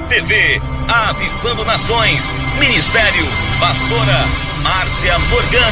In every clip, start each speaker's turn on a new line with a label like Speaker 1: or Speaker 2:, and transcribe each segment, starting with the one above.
Speaker 1: TV, Avivando Nações, Ministério Pastora Márcia Morgana.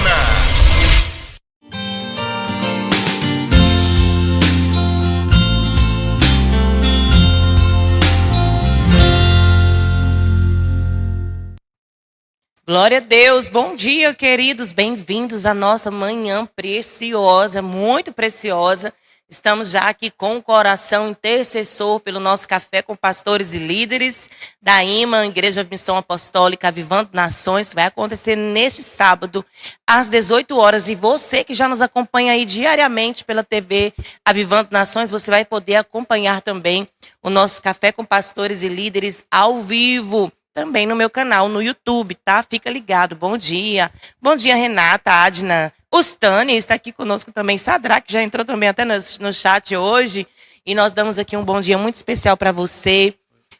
Speaker 2: Glória a Deus, bom dia, queridos, bem-vindos à nossa manhã preciosa, muito preciosa. Estamos já aqui com o coração intercessor pelo nosso café com pastores e líderes da IMA, Igreja Missão Apostólica Avivando Nações. Vai acontecer neste sábado, às 18 horas. E você que já nos acompanha aí diariamente pela TV Avivando Nações, você vai poder acompanhar também o nosso café com pastores e líderes ao vivo. Também no meu canal, no YouTube, tá? Fica ligado. Bom dia. Bom dia, Renata, Adna. O Stani está aqui conosco também. Sadraque já entrou também até no chat hoje. E nós damos aqui um bom dia muito especial para você.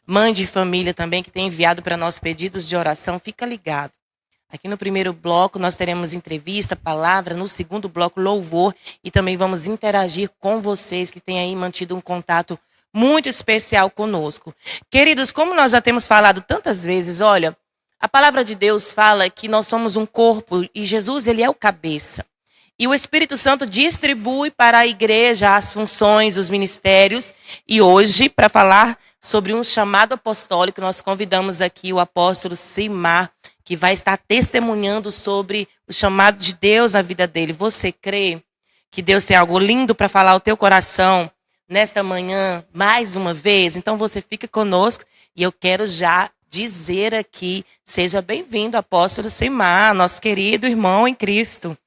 Speaker 2: Mãe de família também, que tem enviado para nós pedidos de oração. Fica ligado. Aqui no primeiro bloco nós teremos entrevista, palavra. No segundo bloco, louvor. E também vamos interagir com vocês que têm aí mantido um contato muito especial conosco. Queridos, como nós já temos falado tantas vezes, olha, a palavra de Deus fala que nós somos um corpo e Jesus, ele é o cabeça. E o Espírito Santo distribui para a igreja as funções, os ministérios. E hoje, para falar sobre um chamado apostólico, nós convidamos aqui o apóstolo Simar, que vai estar testemunhando sobre o chamado de Deus na vida dele. Você crê que Deus tem algo lindo para falar ao teu coração nesta manhã, mais uma vez? Então você fica conosco e eu quero já dizer aqui, seja bem-vindo, apóstolo Simar, nosso querido irmão em Cristo.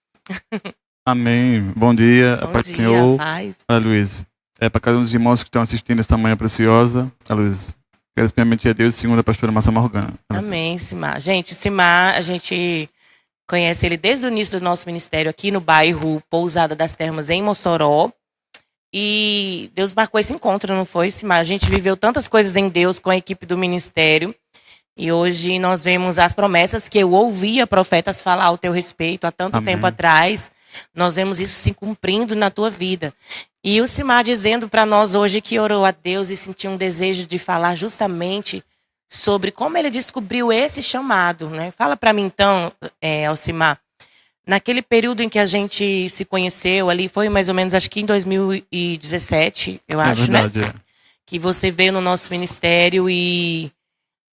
Speaker 3: Amém. Bom dia,
Speaker 2: Bom
Speaker 3: paz do
Speaker 2: dia,
Speaker 3: Senhor.
Speaker 2: paz.
Speaker 3: Olha, Luiz, para cada um dos irmãos que estão assistindo esta manhã preciosa, Luiz, quero especialmente a Deus, segundo a pastora Márcia Morgana.
Speaker 2: Amém, Simar. Gente, Simar, a gente conhece ele desde o início do nosso ministério aqui no bairro Pousada das Termas, em Mossoró. E Deus marcou esse encontro, não foi, Simar? A gente viveu tantas coisas em Deus com a equipe do ministério. E hoje nós vemos as promessas que eu ouvia profetas falar ao teu respeito há tanto
Speaker 3: Amém.
Speaker 2: tempo atrás. Nós vemos isso se cumprindo na tua vida. E o Simar dizendo para nós hoje que orou a Deus e sentiu um desejo de falar justamente sobre como ele descobriu esse chamado, né? Fala para mim então, Alcimar. Naquele período em que a gente se conheceu ali, foi mais ou menos, acho que em 2017, eu acho,
Speaker 3: verdade,
Speaker 2: né? Que você veio no nosso ministério e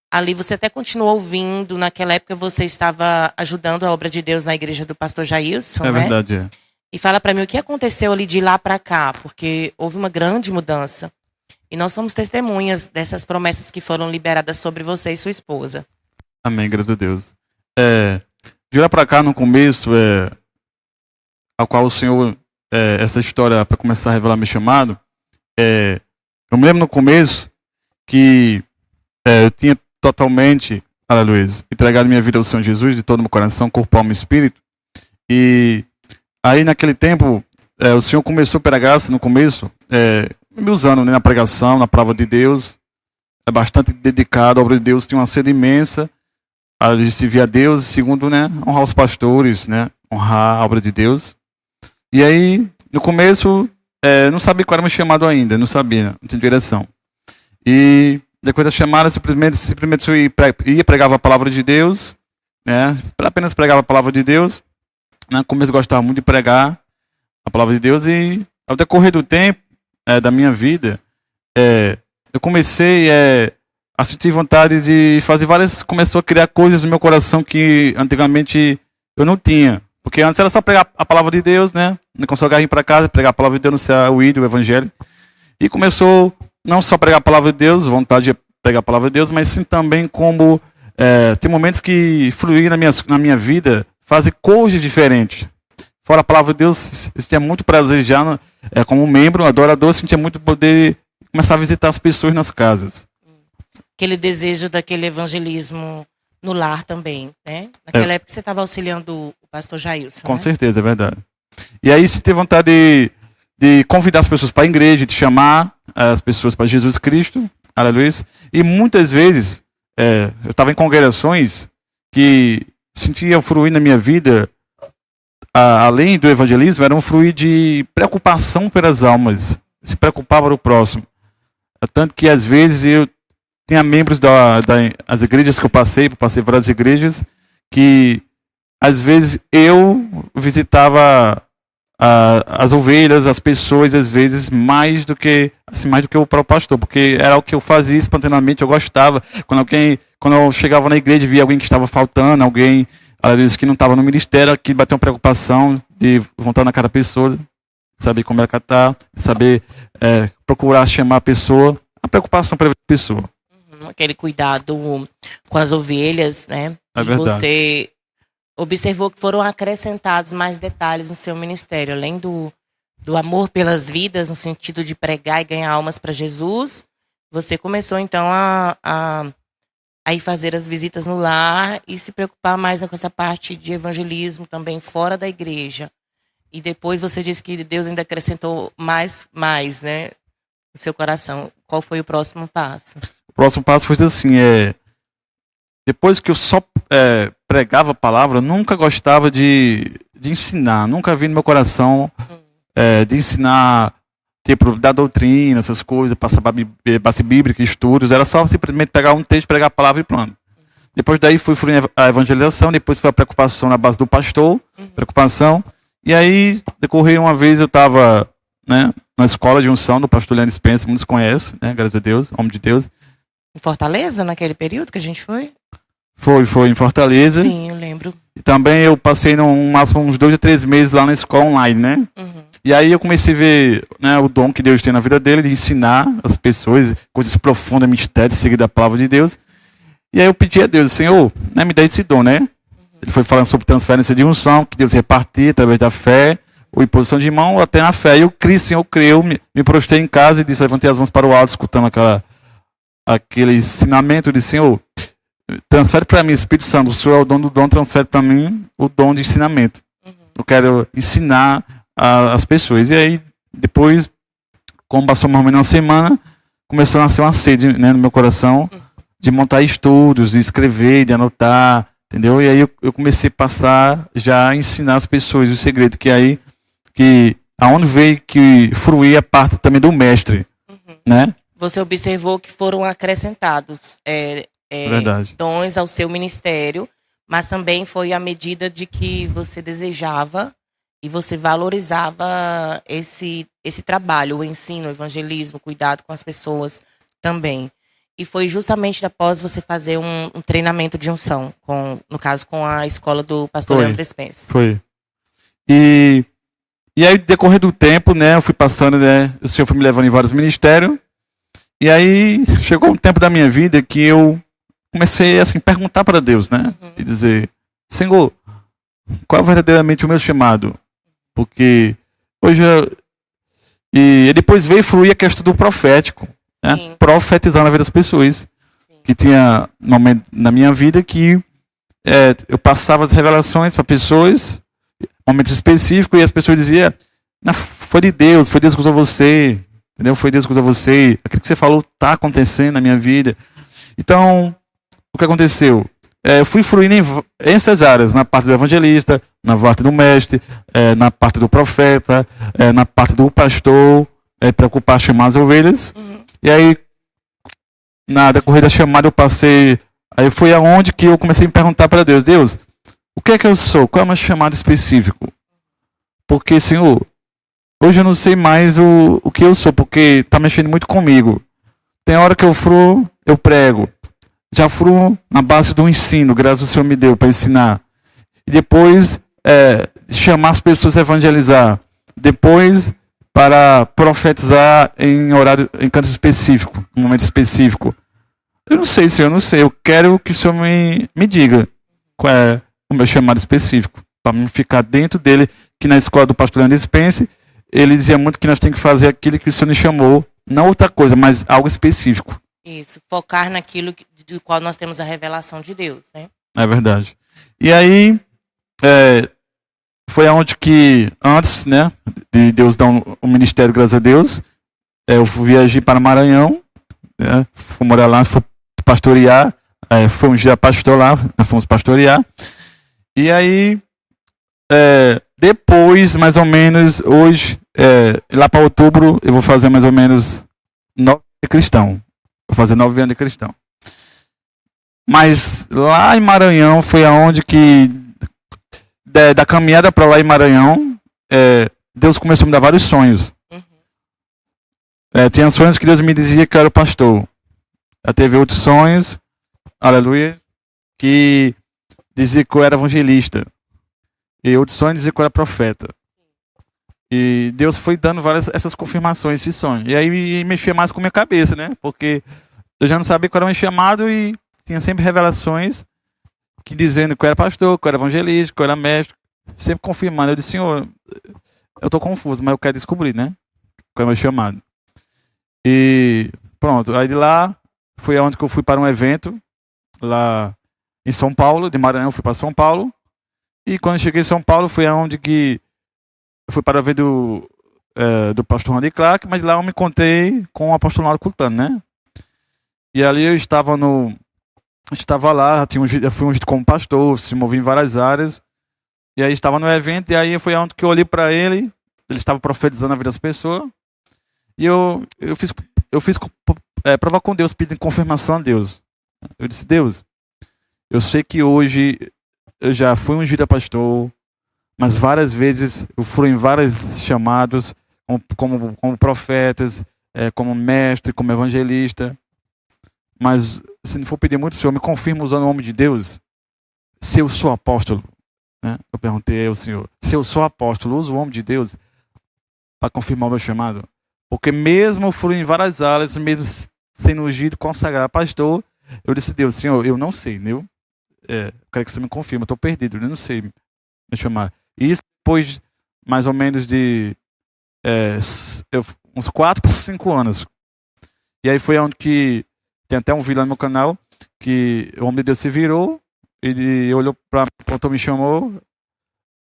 Speaker 2: ali você até continuou ouvindo. Naquela época você estava ajudando a obra de Deus na igreja do pastor Jailson,
Speaker 3: É
Speaker 2: né?
Speaker 3: verdade, é.
Speaker 2: E fala para mim o que aconteceu ali de lá para cá, porque houve uma grande mudança. E nós somos testemunhas dessas promessas que foram liberadas sobre você e sua esposa.
Speaker 3: Amém, graças a Deus. De lá para cá, no começo, ao qual o Senhor, essa história, para começar a revelar meu chamado, eu me lembro no começo que eu tinha totalmente, aleluia, entregado minha vida ao Senhor Jesus, de todo o meu coração, corpo, alma e espírito. E aí, naquele tempo, o Senhor começou pela graça, no começo, me usando, né, na pregação, na palavra de Deus, bastante dedicado à obra de Deus, tinha uma sede imensa a servir a Deus, segundo, né, honrar os pastores, né, honrar a obra de Deus. E aí, no começo, não sabia qual era o meu chamado ainda, não sabia, não tinha direção. E depois da chamada, simplesmente eu ia pregava a palavra de Deus, né, apenas pregava a palavra de Deus. No começo eu gostava muito de pregar a palavra de Deus e ao decorrer do tempo da minha vida, eu comecei a sentir vontade de fazer começou a criar coisas no meu coração que antigamente eu não tinha. Porque antes era só pregar a palavra de Deus, né? Quando eu vir para casa, pregar a palavra de Deus, anunciar o ídolo, o evangelho. E começou não só pregar a palavra de Deus, vontade de pregar a palavra de Deus, mas sim também como tem momentos que fluir na minha vida, fazer coisas diferentes. Fora a palavra de Deus, eu tinha muito prazer já, como membro, adorador, sentia muito poder começar a visitar as pessoas nas casas.
Speaker 2: Aquele desejo daquele evangelismo no lar também, né? Naquela época você estava auxiliando o pastor Jailson,
Speaker 3: Com
Speaker 2: né?
Speaker 3: certeza, é verdade. E aí se ter vontade de convidar as pessoas para a igreja, de chamar as pessoas para Jesus Cristo, aleluia. E muitas vezes eu estava em congregações que sentia fluir na minha vida, além do evangelismo, era um fluir de preocupação pelas almas, se preocupar para o próximo. Tanto que às vezes eu tinha membros das igrejas que eu passei várias igrejas, que às vezes eu visitava as ovelhas, as pessoas, às vezes, mais do que o próprio pastor, porque era o que eu fazia espontaneamente, eu gostava. Quando eu chegava na igreja e via alguém que estava faltando, alguém, às vezes, que não estava no ministério, que bateu uma preocupação de voltar na cara da pessoa, saber como ela está, saber procurar chamar a pessoa, a preocupação para a pessoa.
Speaker 2: Aquele cuidado com as ovelhas, né?
Speaker 3: É
Speaker 2: e
Speaker 3: verdade.
Speaker 2: você observou que foram acrescentados mais detalhes no seu ministério, além do amor pelas vidas, no sentido de pregar e ganhar almas para Jesus. Você começou, então, a ir fazer as visitas no lar e se preocupar mais com essa parte de evangelismo também fora da igreja. E depois você disse que Deus ainda acrescentou mais, né, no seu coração. Qual foi o próximo passo?
Speaker 3: O próximo passo foi assim, depois que eu só pregava a palavra, eu nunca gostava de ensinar, nunca vi no meu coração de ensinar, tipo, da doutrina, essas coisas, passar base bíblica, estudos, era só simplesmente pegar um texto, pregar a palavra e pronto. Depois daí fui a evangelização, depois foi a preocupação na base do pastor, preocupação, e aí, decorreu uma vez, eu estava, né, na escola de unção do pastor Leandro Spencer, muitos conhecem, né, graças a Deus, homem de Deus.
Speaker 2: Em Fortaleza, naquele período que a gente foi?
Speaker 3: Foi em Fortaleza.
Speaker 2: Sim, eu lembro.
Speaker 3: E também eu passei no máximo uns 2 a 3 meses lá na escola online, né? E aí eu comecei a ver, né, o dom que Deus tem na vida dele, de ensinar as pessoas coisas profundas, mistérios, seguir da palavra de Deus. E aí eu pedi a Deus, Senhor, né, me dá esse dom, né? Ele foi falando sobre transferência de unção, que Deus repartia através da fé, ou imposição de mão, ou até na fé. E eu criei, Senhor, eu creio, me prostrei em casa e disse, levantei as mãos para o alto, escutando aquele ensinamento, de Senhor, transfere para mim, Espírito Santo, o Senhor é o dono do dom, transfere para mim o dom de ensinamento. Eu quero ensinar as pessoas. E aí, depois, como passou mais ou menos uma semana, começou a nascer uma sede, né, no meu coração, de montar estudos, de escrever, de anotar, entendeu? E aí eu comecei a passar, já a ensinar as pessoas o segredo, que aonde veio que fruía a parte também do mestre, né?
Speaker 2: Você observou que foram acrescentados
Speaker 3: Verdade.
Speaker 2: dons ao seu ministério, mas também foi à medida de que você desejava e você valorizava esse trabalho, o ensino, o evangelismo, cuidado com as pessoas também. E foi justamente após você fazer um treinamento de unção, no caso com a escola do pastor Leandro Spencer.
Speaker 3: Foi. E aí, decorrer do tempo, né, eu fui passando, né, o Senhor foi me levando em vários ministérios, e aí chegou um tempo da minha vida que eu comecei assim, a perguntar para Deus, né, e dizer, Senhor, qual é verdadeiramente o meu chamado? Porque hoje e depois veio fluir a questão do profético, né? Profetizar na vida das pessoas. Sim. Que tinha um momento na minha vida que eu passava as revelações para pessoas, momentos específicos, e as pessoas diziam, foi Deus que usou você, entendeu? Foi Deus que usou você, aquilo que você falou está acontecendo na minha vida. Então, o que aconteceu? Eu fui fluindo em essas áreas, na parte do evangelista, na parte do mestre, na parte do profeta, na parte do pastor, preocupar chamar as ovelhas. E aí, na decorrer da chamada, eu passei. Aí foi aonde que eu comecei a me perguntar para Deus: Deus, o que é que eu sou? Qual é o meu chamado específico? Porque, Senhor, hoje eu não sei mais o que eu sou, porque está mexendo muito comigo. Tem hora que eu fruo, eu prego. Já fruo na base do ensino, graças ao Senhor me deu para ensinar. E depois, chamar as pessoas a evangelizar. Depois, para profetizar em canto específico, em momento específico. Eu não sei, Senhor, eu não sei. Eu quero que o Senhor me diga qual é o meu chamado específico, para me ficar dentro dele, que na escola do pastor Leandro Spencer, ele dizia muito que nós temos que fazer aquilo que o Senhor nos chamou, não outra coisa, mas algo específico.
Speaker 2: Isso, focar naquilo do qual nós temos a revelação de Deus, né? É
Speaker 3: verdade. E aí, foi aonde que, antes, né, de Deus dar um ministério, graças a Deus, eu viajei para Maranhão, né, fui morar lá, fui pastorear, fui um dia pastor lá, nós fomos pastorear, e aí, depois, mais ou menos, hoje, lá para outubro, eu vou fazer mais ou menos 9 cristãos. Vou fazer 9 anos de cristão. Mas lá em Maranhão foi aonde que, da caminhada para lá em Maranhão, Deus começou a me dar vários sonhos. Tinha sonhos que Deus me dizia que eu era o pastor. Teve outros sonhos, aleluia, que dizia que eu era evangelista. E outros sonhos diziam que eu era profeta. E Deus foi dando várias essas confirmações, esses sonhos. E aí mexia mais com a minha cabeça, né? Porque eu já não sabia qual era o meu chamado e tinha sempre revelações que dizendo que eu era pastor, que eu era evangelista, que eu era mestre. Sempre confirmando. Eu disse, Senhor, eu estou confuso, mas eu quero descobrir, né? Qual é o meu chamado. E pronto. Aí de lá foi onde que eu fui para um evento lá em São Paulo. De Maranhão eu fui para São Paulo. E quando eu cheguei em São Paulo foi onde que eu fui para o evento do pastor Randy Clark, mas lá eu me encontrei com o apostolado Cultano, né? E ali eu estava lá, eu fui ungido como pastor, se movi em várias áreas. E aí estava no evento, e aí foi onde que eu olhei para ele estava profetizando a vida das pessoas. E eu fiz prova com Deus, pedindo confirmação a Deus. Eu disse, Deus, eu sei que hoje eu já fui ungido a pastor, mas várias vezes eu fui em vários chamados, como profetas, como mestre, como evangelista. Mas se não for pedir muito, Senhor, me confirma usando o nome de Deus, se eu sou apóstolo. Né? Eu perguntei ao Senhor, se eu sou apóstolo, uso o nome de Deus para confirmar o meu chamado. Porque mesmo eu fui em várias áreas, mesmo sendo ungido, consagrado pastor, eu disse, Deus, Senhor, eu não sei, entendeu? Eu quero que você me confirme, eu estou perdido, eu não sei me chamar. E isso depois, mais ou menos de uns 4 para 5 anos. E aí foi onde que, tem até um vídeo lá no meu canal, que o homem de Deus se virou, ele olhou para mim, quando me chamou,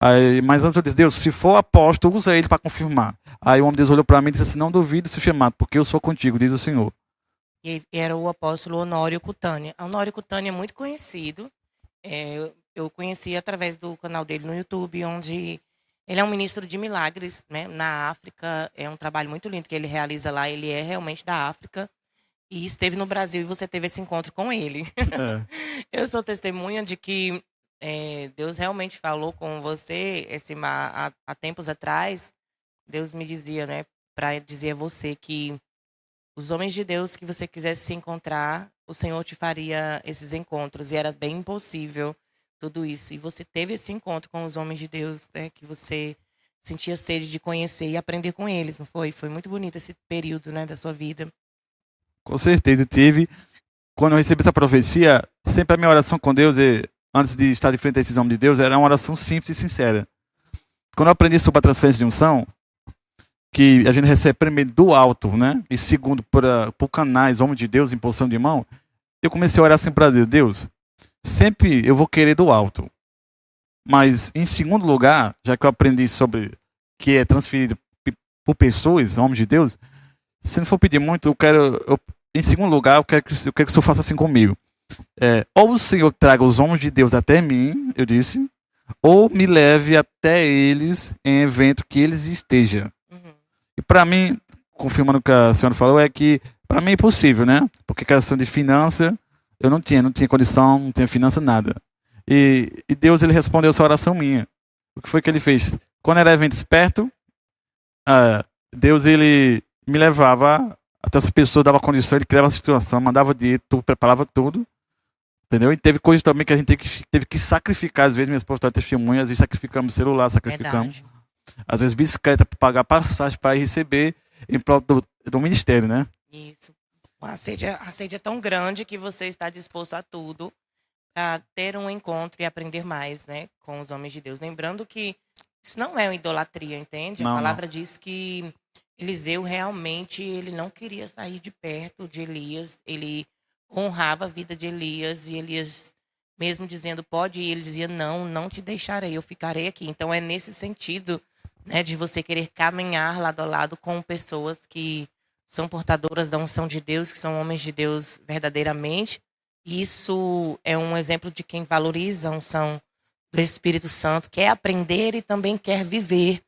Speaker 3: aí, mas antes eu disse, Deus, se for apóstolo, usa ele para confirmar. Aí o homem de Deus olhou para mim e disse assim, não duvido se chamado, porque eu sou contigo, diz o Senhor.
Speaker 2: E era o apóstolo Honório Cutânia. O Honório Cutânia é muito conhecido. Eu conheci através do canal dele no YouTube, onde ele é um ministro de milagres, né, na África. É um trabalho muito lindo que ele realiza lá. Ele é realmente da África. E esteve no Brasil e você teve esse encontro com ele. Eu sou testemunha de que Deus realmente falou com você há tempos atrás. Deus me dizia, né, para dizer a você que os homens de Deus que você quisesse se encontrar, o Senhor te faria esses encontros. E era bem impossível tudo isso. E você teve esse encontro com os homens de Deus, né, que você sentia sede de conhecer e aprender com eles, não foi? Foi muito bonito esse período, né, da sua vida.
Speaker 3: Com certeza, eu tive. Quando eu recebi essa profecia, sempre a minha oração com Deus, antes de estar de frente a esses homens de Deus, era uma oração simples e sincera. Quando eu aprendi sobre a transferência de unção, que a gente recebe primeiro do alto, né? E segundo por canais, homem de Deus, em posição de mão, eu comecei a orar assim para Deus. Deus, sempre eu vou querer do alto. Mas, em segundo lugar, já que eu aprendi sobre que é transferido por pessoas, homens de Deus, se não for pedir muito, em segundo lugar, eu quero que o Senhor faça assim comigo. Ou o Senhor traga os homens de Deus até mim, eu disse, ou me leve até eles em evento que eles estejam. E para mim, confirmando o que a senhora falou, é que para mim é impossível, né? Porque questão de finança, eu não tinha condição, não tinha finança, nada. E Deus, ele respondeu essa oração minha. O que foi que ele fez? Quando era eventos perto, Deus, ele me levava até as pessoas, dava condição, ele criava a situação, mandava dinheiro, preparava tudo. Entendeu? E teve coisas também que a gente teve que sacrificar. Às vezes, minha esposa está testemunha, às vezes sacrificamos celular, sacrificamos. Verdade. Às vezes bicicleta para pagar passagem para ir receber em prol do ministério, né?
Speaker 2: Isso. A sede é tão grande que você está disposto a tudo para ter um encontro e aprender mais, né, com os homens de Deus. Lembrando que isso não é uma idolatria, entende? A palavra diz que Eliseu realmente ele não queria sair de perto de Elias. Ele honrava a vida de Elias e Elias, mesmo dizendo pode ir, ele dizia não te deixarei, eu ficarei aqui. Então é nesse sentido, né, de você querer caminhar lado a lado com pessoas que são portadoras da unção de Deus, que são homens de Deus verdadeiramente. Isso é um exemplo de quem valoriza a unção do Espírito Santo, quer aprender e também quer viver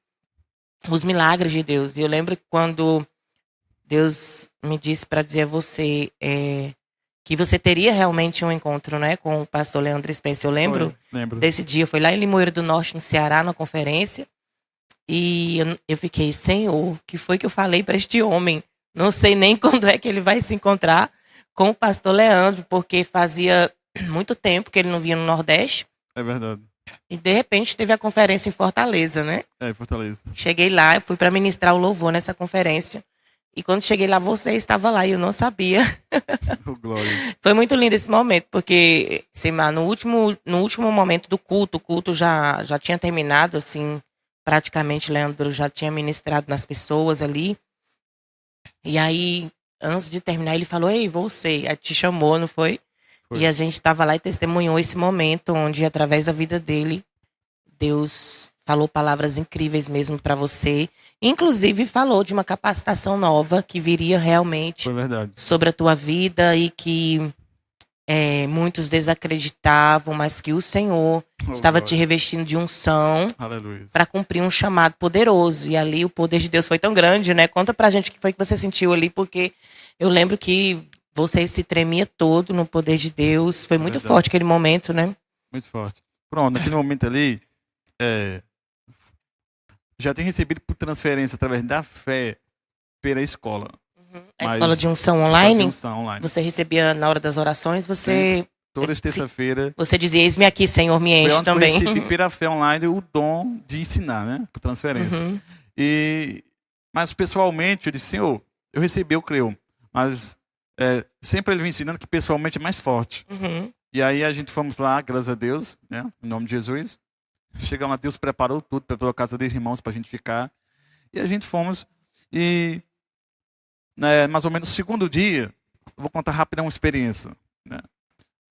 Speaker 2: os milagres de Deus. E eu lembro que quando Deus me disse para dizer a você que você teria realmente um encontro, né, com o pastor Leandro Spencer. Eu lembro
Speaker 3: Lembro.
Speaker 2: desse dia, foi lá em Limoeiro do Norte, no Ceará, na conferência. E eu fiquei, Senhor, o que foi que eu falei para este homem? Não sei nem quando é que ele vai se encontrar com o pastor Leandro, porque fazia muito tempo que ele não vinha no Nordeste.
Speaker 3: É verdade.
Speaker 2: E de repente teve a conferência em Fortaleza, né?
Speaker 3: É, Fortaleza.
Speaker 2: Cheguei lá, eu fui para ministrar o louvor nessa conferência. E quando cheguei lá, você estava lá e eu não sabia.
Speaker 3: Oh, glória.
Speaker 2: Foi muito lindo esse momento, porque sei lá, no último momento do culto, o culto já tinha terminado, assim, praticamente Leandro já tinha ministrado nas pessoas ali. E aí, antes de terminar, ele falou, ei, você, aí te chamou, não foi?
Speaker 3: Foi.
Speaker 2: E a gente estava lá e testemunhou esse momento, onde através da vida dele, Deus falou palavras incríveis mesmo para você. Inclusive falou de uma capacitação nova que viria realmente
Speaker 3: Foi verdade.
Speaker 2: sobre a tua vida e que muitos desacreditavam, mas que o Senhor
Speaker 3: Oh,
Speaker 2: estava
Speaker 3: glória.
Speaker 2: te revestindo de unção
Speaker 3: Aleluia.
Speaker 2: para cumprir um chamado poderoso. E ali o poder de Deus foi tão grande, né? Conta pra gente o que foi que você sentiu ali, porque eu lembro que você se tremia todo no poder de Deus. Foi muito
Speaker 3: Verdade.
Speaker 2: forte aquele momento, né?
Speaker 3: Muito forte. Pronto, naquele momento ali, já tinha recebido por transferência através da fé pela escola.
Speaker 2: A
Speaker 3: Mas-
Speaker 2: escola de unção
Speaker 3: Escola de
Speaker 2: online,
Speaker 3: unção online.
Speaker 2: você recebia na hora das orações, você
Speaker 3: Toda terça-feira.
Speaker 2: você dizia, eis-me aqui, Senhor, me
Speaker 3: Foi
Speaker 2: enche
Speaker 3: onde eu
Speaker 2: também.
Speaker 3: recebi pela fé online o dom de ensinar, né? Por transferência.
Speaker 2: Uhum.
Speaker 3: Mas pessoalmente, eu disse, Senhor, eu recebi, eu creio. Mas sempre ele vem ensinando que pessoalmente é mais forte.
Speaker 2: Uhum.
Speaker 3: E aí a gente fomos lá, graças a Deus, né? Em nome de Jesus. Chegamos lá, Deus preparou tudo, preparou a casa dos irmãos para a gente ficar. E a gente fomos. E mais ou menos no segundo dia, eu vou contar rápido uma experiência. Né?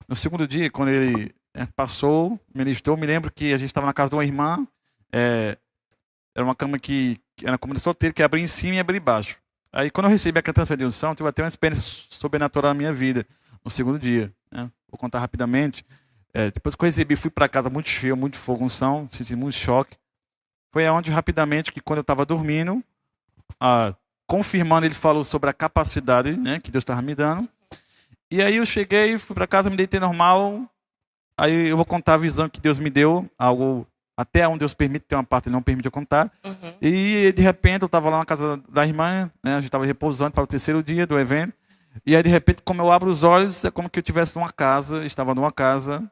Speaker 3: No segundo dia, quando ele passou, ministrou, me lembro que a gente estava na casa de uma irmã. Era uma cama que era uma cama de solteiro, que abria em cima e abria embaixo. Aí quando eu recebi a transferência de unção, tive até uma experiência sobrenatural na minha vida, no segundo dia. Né? Vou contar rapidamente. Depois que eu recebi, fui para casa muito cheio, muito fogo, unção, senti muito choque. Foi aonde rapidamente, que quando eu estava dormindo, confirmando, ele falou sobre a capacidade, né, que Deus estava me dando. E aí eu cheguei, fui para casa, me deitei normal. Aí eu vou contar a visão que Deus me deu, algo até onde Deus permite, tem uma parte que Ele não permite eu contar.
Speaker 2: Uhum.
Speaker 3: E de repente eu estava lá na casa da irmã, né, a gente estava repousando para o terceiro dia do evento. E aí de repente, como eu abro os olhos, é como que eu estivesse numa casa, estava numa casa.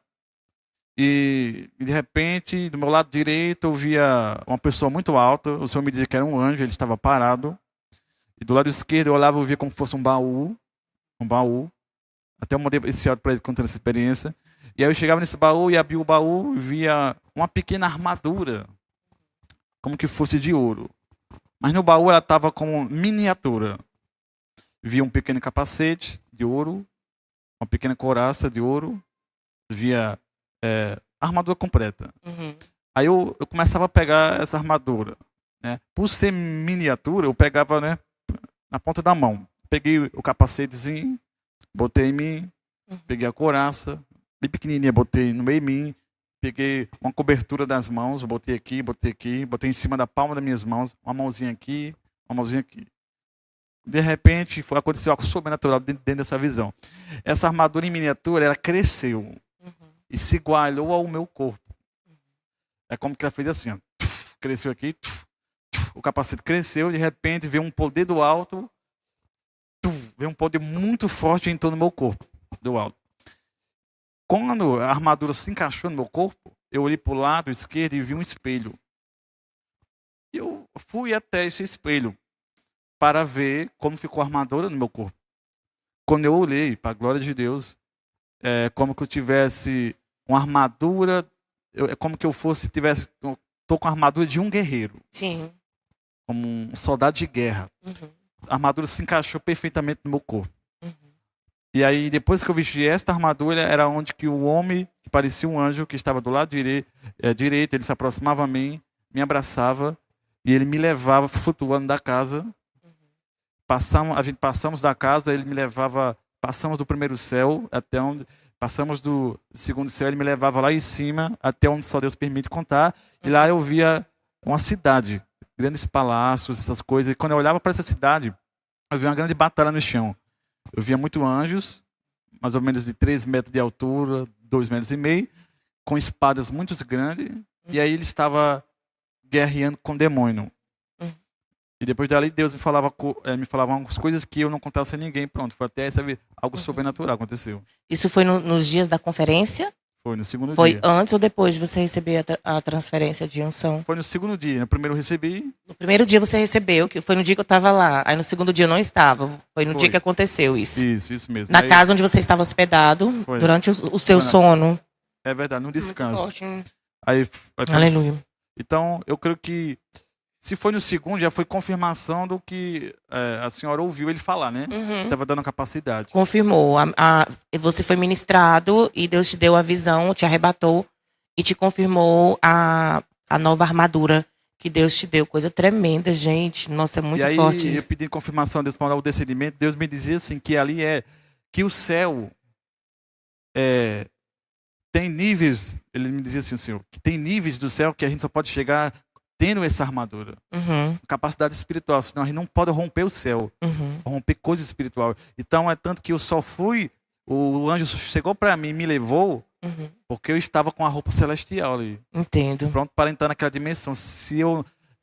Speaker 3: E de repente, do meu lado direito, eu via uma pessoa muito alta. O Senhor me dizia que era um anjo, ele estava parado. E do lado esquerdo eu olhava e via como se fosse um baú. Um baú. Até eu mandei esse áudio para ele contando essa experiência. E aí eu chegava nesse baú e abria o baú e via uma pequena armadura. Como que fosse de ouro. Mas no baú ela estava como miniatura. Via um pequeno capacete de ouro. Uma pequena couraça de ouro. Via armadura completa.
Speaker 2: Uhum.
Speaker 3: Aí eu começava a pegar essa armadura. Né? Por ser miniatura, eu pegava, né, na ponta da mão. Peguei o capacetezinho, botei em mim, peguei a couraça, bem pequenininha, botei no meio de mim, peguei uma cobertura das mãos, botei aqui, botei em cima da palma das minhas mãos, uma mãozinha aqui, uma mãozinha aqui. De repente, aconteceu algo sobrenatural dentro dessa visão. Essa armadura em miniatura, ela cresceu e se igualou ao meu corpo. É como que ela fez assim, ó, cresceu aqui, o capacete cresceu, de repente veio um poder do alto, veio um poder muito forte em torno do meu corpo, do alto. Quando a armadura se encaixou no meu corpo, eu olhei para o lado esquerdo e vi um espelho. Eu fui até esse espelho para ver como ficou a armadura no meu corpo. Quando eu olhei, para a glória de Deus, como que eu tivesse uma armadura, como que eu estou com a armadura de um guerreiro.
Speaker 2: Sim.
Speaker 3: Como um soldado de guerra.
Speaker 2: Uhum.
Speaker 3: A armadura se encaixou perfeitamente no meu corpo.
Speaker 2: Uhum.
Speaker 3: E aí, depois que eu vesti esta armadura, era onde que o homem, que parecia um anjo, que estava do lado direito, ele se aproximava a mim, me abraçava, e ele me levava flutuando da casa. Passamos da casa, ele me levava, passamos do primeiro céu até onde, passamos do segundo céu, ele me levava lá em cima, até onde só Deus permite contar, e lá eu via uma cidade, grandes palácios, essas coisas, e quando eu olhava para essa cidade, eu vi uma grande batalha no chão. Eu via muitos anjos, mais ou menos de 3 metros de altura, 2,5 metros, com espadas muito grandes, e aí ele estava guerreando com o demônio. E depois dali, Deus me falava algumas coisas que eu não contasse a ninguém. Pronto, foi até algo sobrenatural aconteceu.
Speaker 2: Isso foi nos dias da conferência?
Speaker 3: Foi no segundo
Speaker 2: Foi
Speaker 3: dia.
Speaker 2: antes ou depois de você receber a transferência de unção?
Speaker 3: Foi no segundo dia. No primeiro eu recebi.
Speaker 2: No primeiro dia você recebeu, que foi no dia que eu estava lá. Aí no segundo dia eu não estava. Foi no dia que aconteceu isso.
Speaker 3: Isso mesmo.
Speaker 2: Na
Speaker 3: aí,
Speaker 2: casa onde você estava hospedado,
Speaker 3: foi.
Speaker 2: durante o seu sono.
Speaker 3: É verdade, no descanso.
Speaker 2: Muito forte.
Speaker 3: Aí,
Speaker 2: Aleluia.
Speaker 3: Então, eu creio que se foi no segundo, já foi confirmação do que a senhora ouviu ele falar, né? Estava dando capacidade.
Speaker 2: Confirmou. Você foi ministrado e Deus te deu a visão, te arrebatou e te confirmou a nova armadura que Deus te deu. Coisa tremenda, gente. Nossa, é muito forte
Speaker 3: eu
Speaker 2: isso.
Speaker 3: pedi confirmação a Deus para o discernimento. Deus me dizia assim, que ali que o céu tem níveis, ele me dizia assim, o Senhor, que tem níveis do céu que a gente só pode chegar tendo essa armadura. Capacidade espiritual, senão a gente não pode romper o céu, romper coisa espiritual. Então é tanto que eu só fui, o anjo chegou para mim e me levou, porque eu estava com a roupa celestial ali.
Speaker 2: Entendo.
Speaker 3: Pronto para entrar naquela dimensão. Se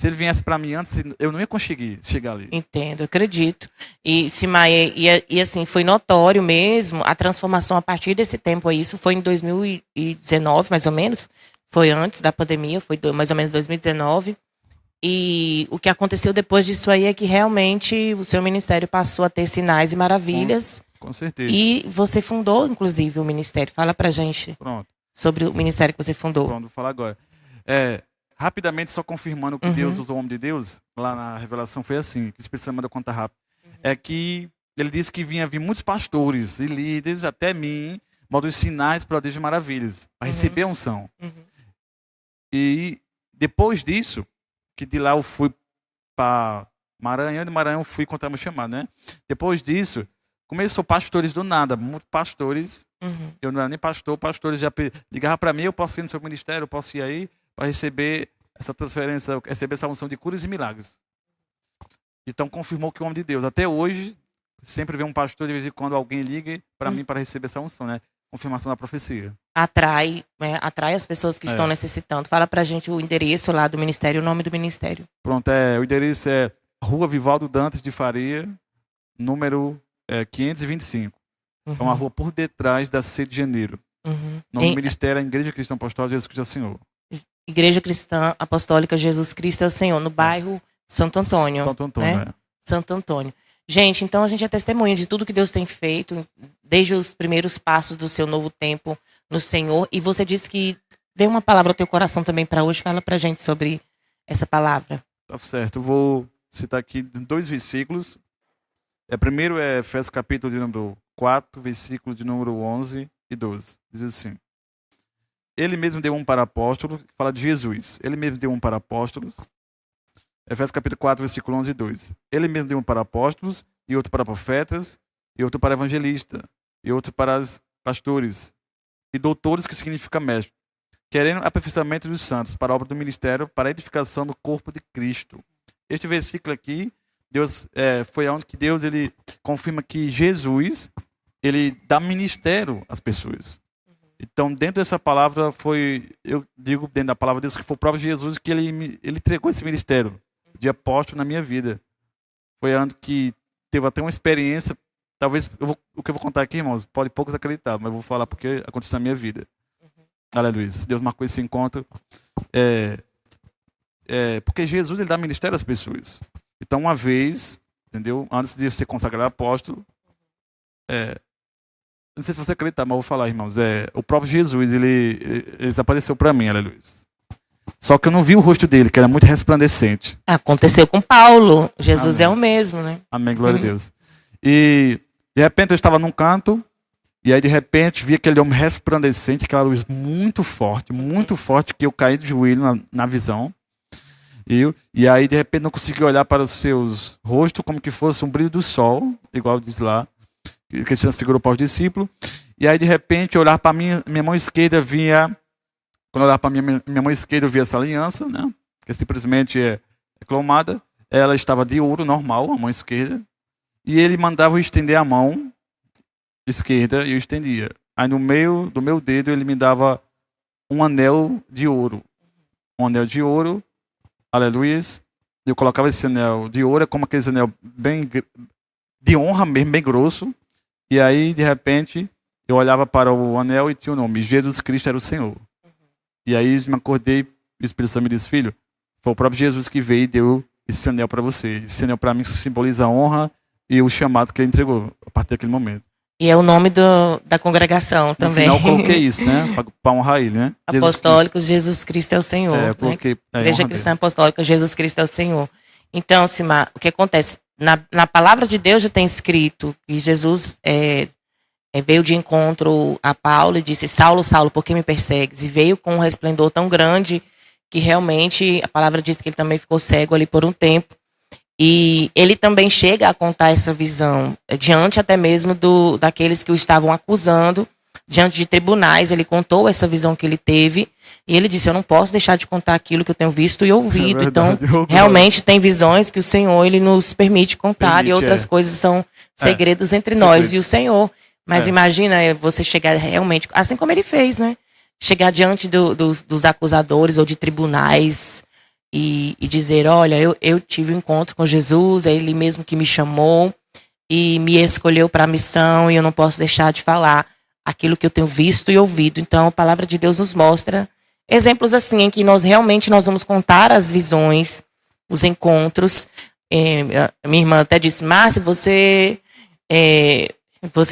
Speaker 3: ele viesse para mim antes, eu não ia conseguir chegar ali.
Speaker 2: Entendo, acredito. E Simaia, e assim, foi notório mesmo a transformação a partir desse tempo aí. Isso foi em 2019, mais ou menos. Foi antes da pandemia, foi mais ou menos 2019. E o que aconteceu depois disso aí é que realmente o seu ministério passou a ter sinais e maravilhas.
Speaker 3: Com certeza.
Speaker 2: E você fundou, inclusive, o ministério. Fala pra gente sobre o ministério que você fundou.
Speaker 3: Pronto, vou falar agora. Rapidamente, só confirmando que Deus usou o homem de Deus, lá na revelação foi assim, que o Espírito Santo manda contar rápido. É que ele disse que vinha vir muitos pastores e líderes até mim, modo de sinais, prodígios e maravilhas, para receber a unção. E depois disso, que de lá eu fui para Maranhão, de Maranhão eu fui contar meu chamado, né? Depois disso, começou pastores do nada, muitos pastores, eu não era nem pastor, pastores já ligavam para mim, eu posso ir no seu ministério, eu posso ir aí, para receber essa transferência, receber essa unção de curas e milagres. Então confirmou que o homem de Deus, até hoje, sempre vem um pastor, de vez em quando alguém liga para mim para receber essa unção, né? Confirmação da profecia.
Speaker 2: Atrai as pessoas que estão necessitando. Fala pra gente o endereço lá do ministério, o nome do ministério.
Speaker 3: Pronto, o endereço é Rua Vivaldo Dantas de Faria, número 525. É uma rua por detrás da sede de Janeiro. O nome do ministério é Igreja Cristã Apostólica Jesus Cristo é o Senhor.
Speaker 2: Igreja Cristã Apostólica Jesus Cristo é o Senhor, no bairro Santo Antônio.
Speaker 3: Santo Antônio,
Speaker 2: né? Santo Antônio. Gente, então a gente é testemunha de tudo que Deus tem feito, desde os primeiros passos do seu novo tempo no Senhor. E você disse que veio uma palavra ao teu coração também para hoje. Fala pra gente sobre essa palavra.
Speaker 3: Tá certo. Eu vou citar aqui 2 versículos. Primeiro é Efésios capítulo de número 4, versículo de número 11 e 12. Diz assim: Ele mesmo deu um para apóstolos, fala de Jesus. Ele mesmo deu um para apóstolos. Efésios capítulo 4, versículo 11 e 2. Ele mesmo deu um para apóstolos, e outro para profetas, e outro para evangelistas, e outro para os pastores, e doutores, que significa mestre, querendo aperfeiçoamento dos santos, para a obra do ministério, para a edificação do corpo de Cristo. Este versículo aqui, Deus foi onde que Deus ele confirma que Jesus ele dá ministério às pessoas. Então, dentro dessa palavra eu digo dentro da palavra de Deus que foi o próprio Jesus que ele entregou esse ministério de apóstolo na minha vida. Foi onde que teve até uma experiência, talvez o que eu vou contar aqui, irmãos, pode poucos acreditar, mas eu vou falar porque aconteceu na minha vida. Aleluia. Deus marcou esse encontro. Porque Jesus ele dá ministério às pessoas. Então, uma vez, entendeu? Antes de ser consagrado apóstolo, não sei se você acredita, mas eu vou falar, irmãos. O próprio Jesus, ele desapareceu para mim, aleluia. Só que eu não vi o rosto dele, que era muito resplandecente.
Speaker 2: Aconteceu com Paulo. Jesus
Speaker 3: Amém.
Speaker 2: é o mesmo, né?
Speaker 3: Amém, glória a Deus. E, de repente, eu estava num canto, e aí, de repente, vi aquele homem resplandecente, aquela luz muito forte, que eu caí de joelho na visão. E aí, de repente, não consegui olhar para os seus rostos como que fosse um brilho do sol, igual diz lá, que transfigurou para os discípulos. E aí, de repente, olhar para minha mão esquerda, quando eu olhar para minha mão esquerda, eu vi essa aliança, né? Que simplesmente é clomada. Ela estava de ouro normal, a mão esquerda. e ele mandava eu estender a mão esquerda e eu estendia. Aí no meio do meu dedo ele me dava um anel de ouro. Um anel de ouro, aleluias. Eu colocava esse anel de ouro, é como aquele anel bem de honra mesmo, bem grosso. E aí, de repente, eu olhava para o anel e tinha o nome, Jesus Cristo era o Senhor. E aí me acordei, o Espírito Santo me disse, filho, foi o próprio Jesus que veio e deu esse anel para você. Esse anel para mim simboliza a honra e o chamado que ele entregou a partir daquele momento.
Speaker 2: E é o nome da congregação também.
Speaker 3: No final eu coloquei isso, né? Para honrar ele, né?
Speaker 2: Apostólicos, Jesus Cristo é o Senhor.
Speaker 3: É, porque,
Speaker 2: né? Igreja Cristã Apostólica, Jesus Cristo é o Senhor. Então, Simar, o que acontece? Na palavra de Deus já tem escrito que Jesus veio de encontro a Paulo e disse, Saulo, Saulo, por que me persegues? E veio com um resplendor tão grande que realmente a palavra diz que ele também ficou cego ali por um tempo. E ele também chega a contar essa visão diante até mesmo daqueles que o estavam acusando, diante de tribunais. Ele contou essa visão que ele teve e ele disse, eu não posso deixar de contar aquilo que eu tenho visto e ouvido. Então, realmente tem visões que o Senhor ele nos permite contar e outras coisas são segredos entre nós e o Senhor. Mas imagina você chegar realmente, assim como ele fez, né? Chegar diante dos acusadores ou de tribunais e dizer, olha, eu tive um encontro com Jesus, é ele mesmo que me chamou e me escolheu para a missão e eu não posso deixar de falar aquilo que eu tenho visto e ouvido. Então, a palavra de Deus nos mostra exemplos assim, em que nós vamos contar as visões, os encontros. Minha irmã até disse, Márcia, você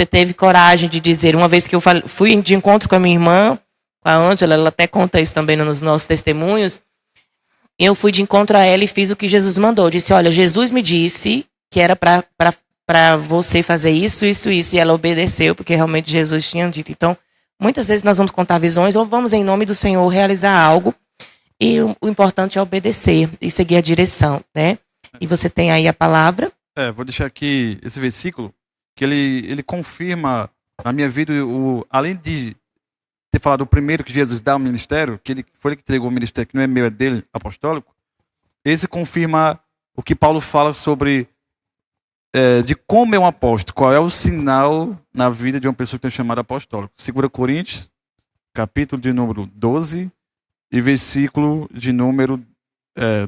Speaker 2: teve coragem de dizer, uma vez que eu fui de encontro com a minha irmã, com a Ângela, ela até conta isso também nos nossos testemunhos, eu fui de encontro a ela e fiz o que Jesus mandou. Disse, olha, Jesus me disse que era para você fazer isso, isso, isso. E ela obedeceu, porque realmente Jesus tinha dito. Então, muitas vezes nós vamos contar visões ou vamos, em nome do Senhor, realizar algo. E o importante é obedecer e seguir a direção, né? E você tem aí a palavra.
Speaker 3: Vou deixar aqui esse versículo, que ele confirma na minha vida, além de ter falado o primeiro que Jesus dá ao ministério, que ele foi ele que entregou o ministério, que não é meu, é dele, apostólico. Esse confirma o que Paulo fala sobre de como é um apóstolo, qual é o sinal na vida de uma pessoa que é chamada apostólico. 2 Coríntios, capítulo de número 12 e versículo de número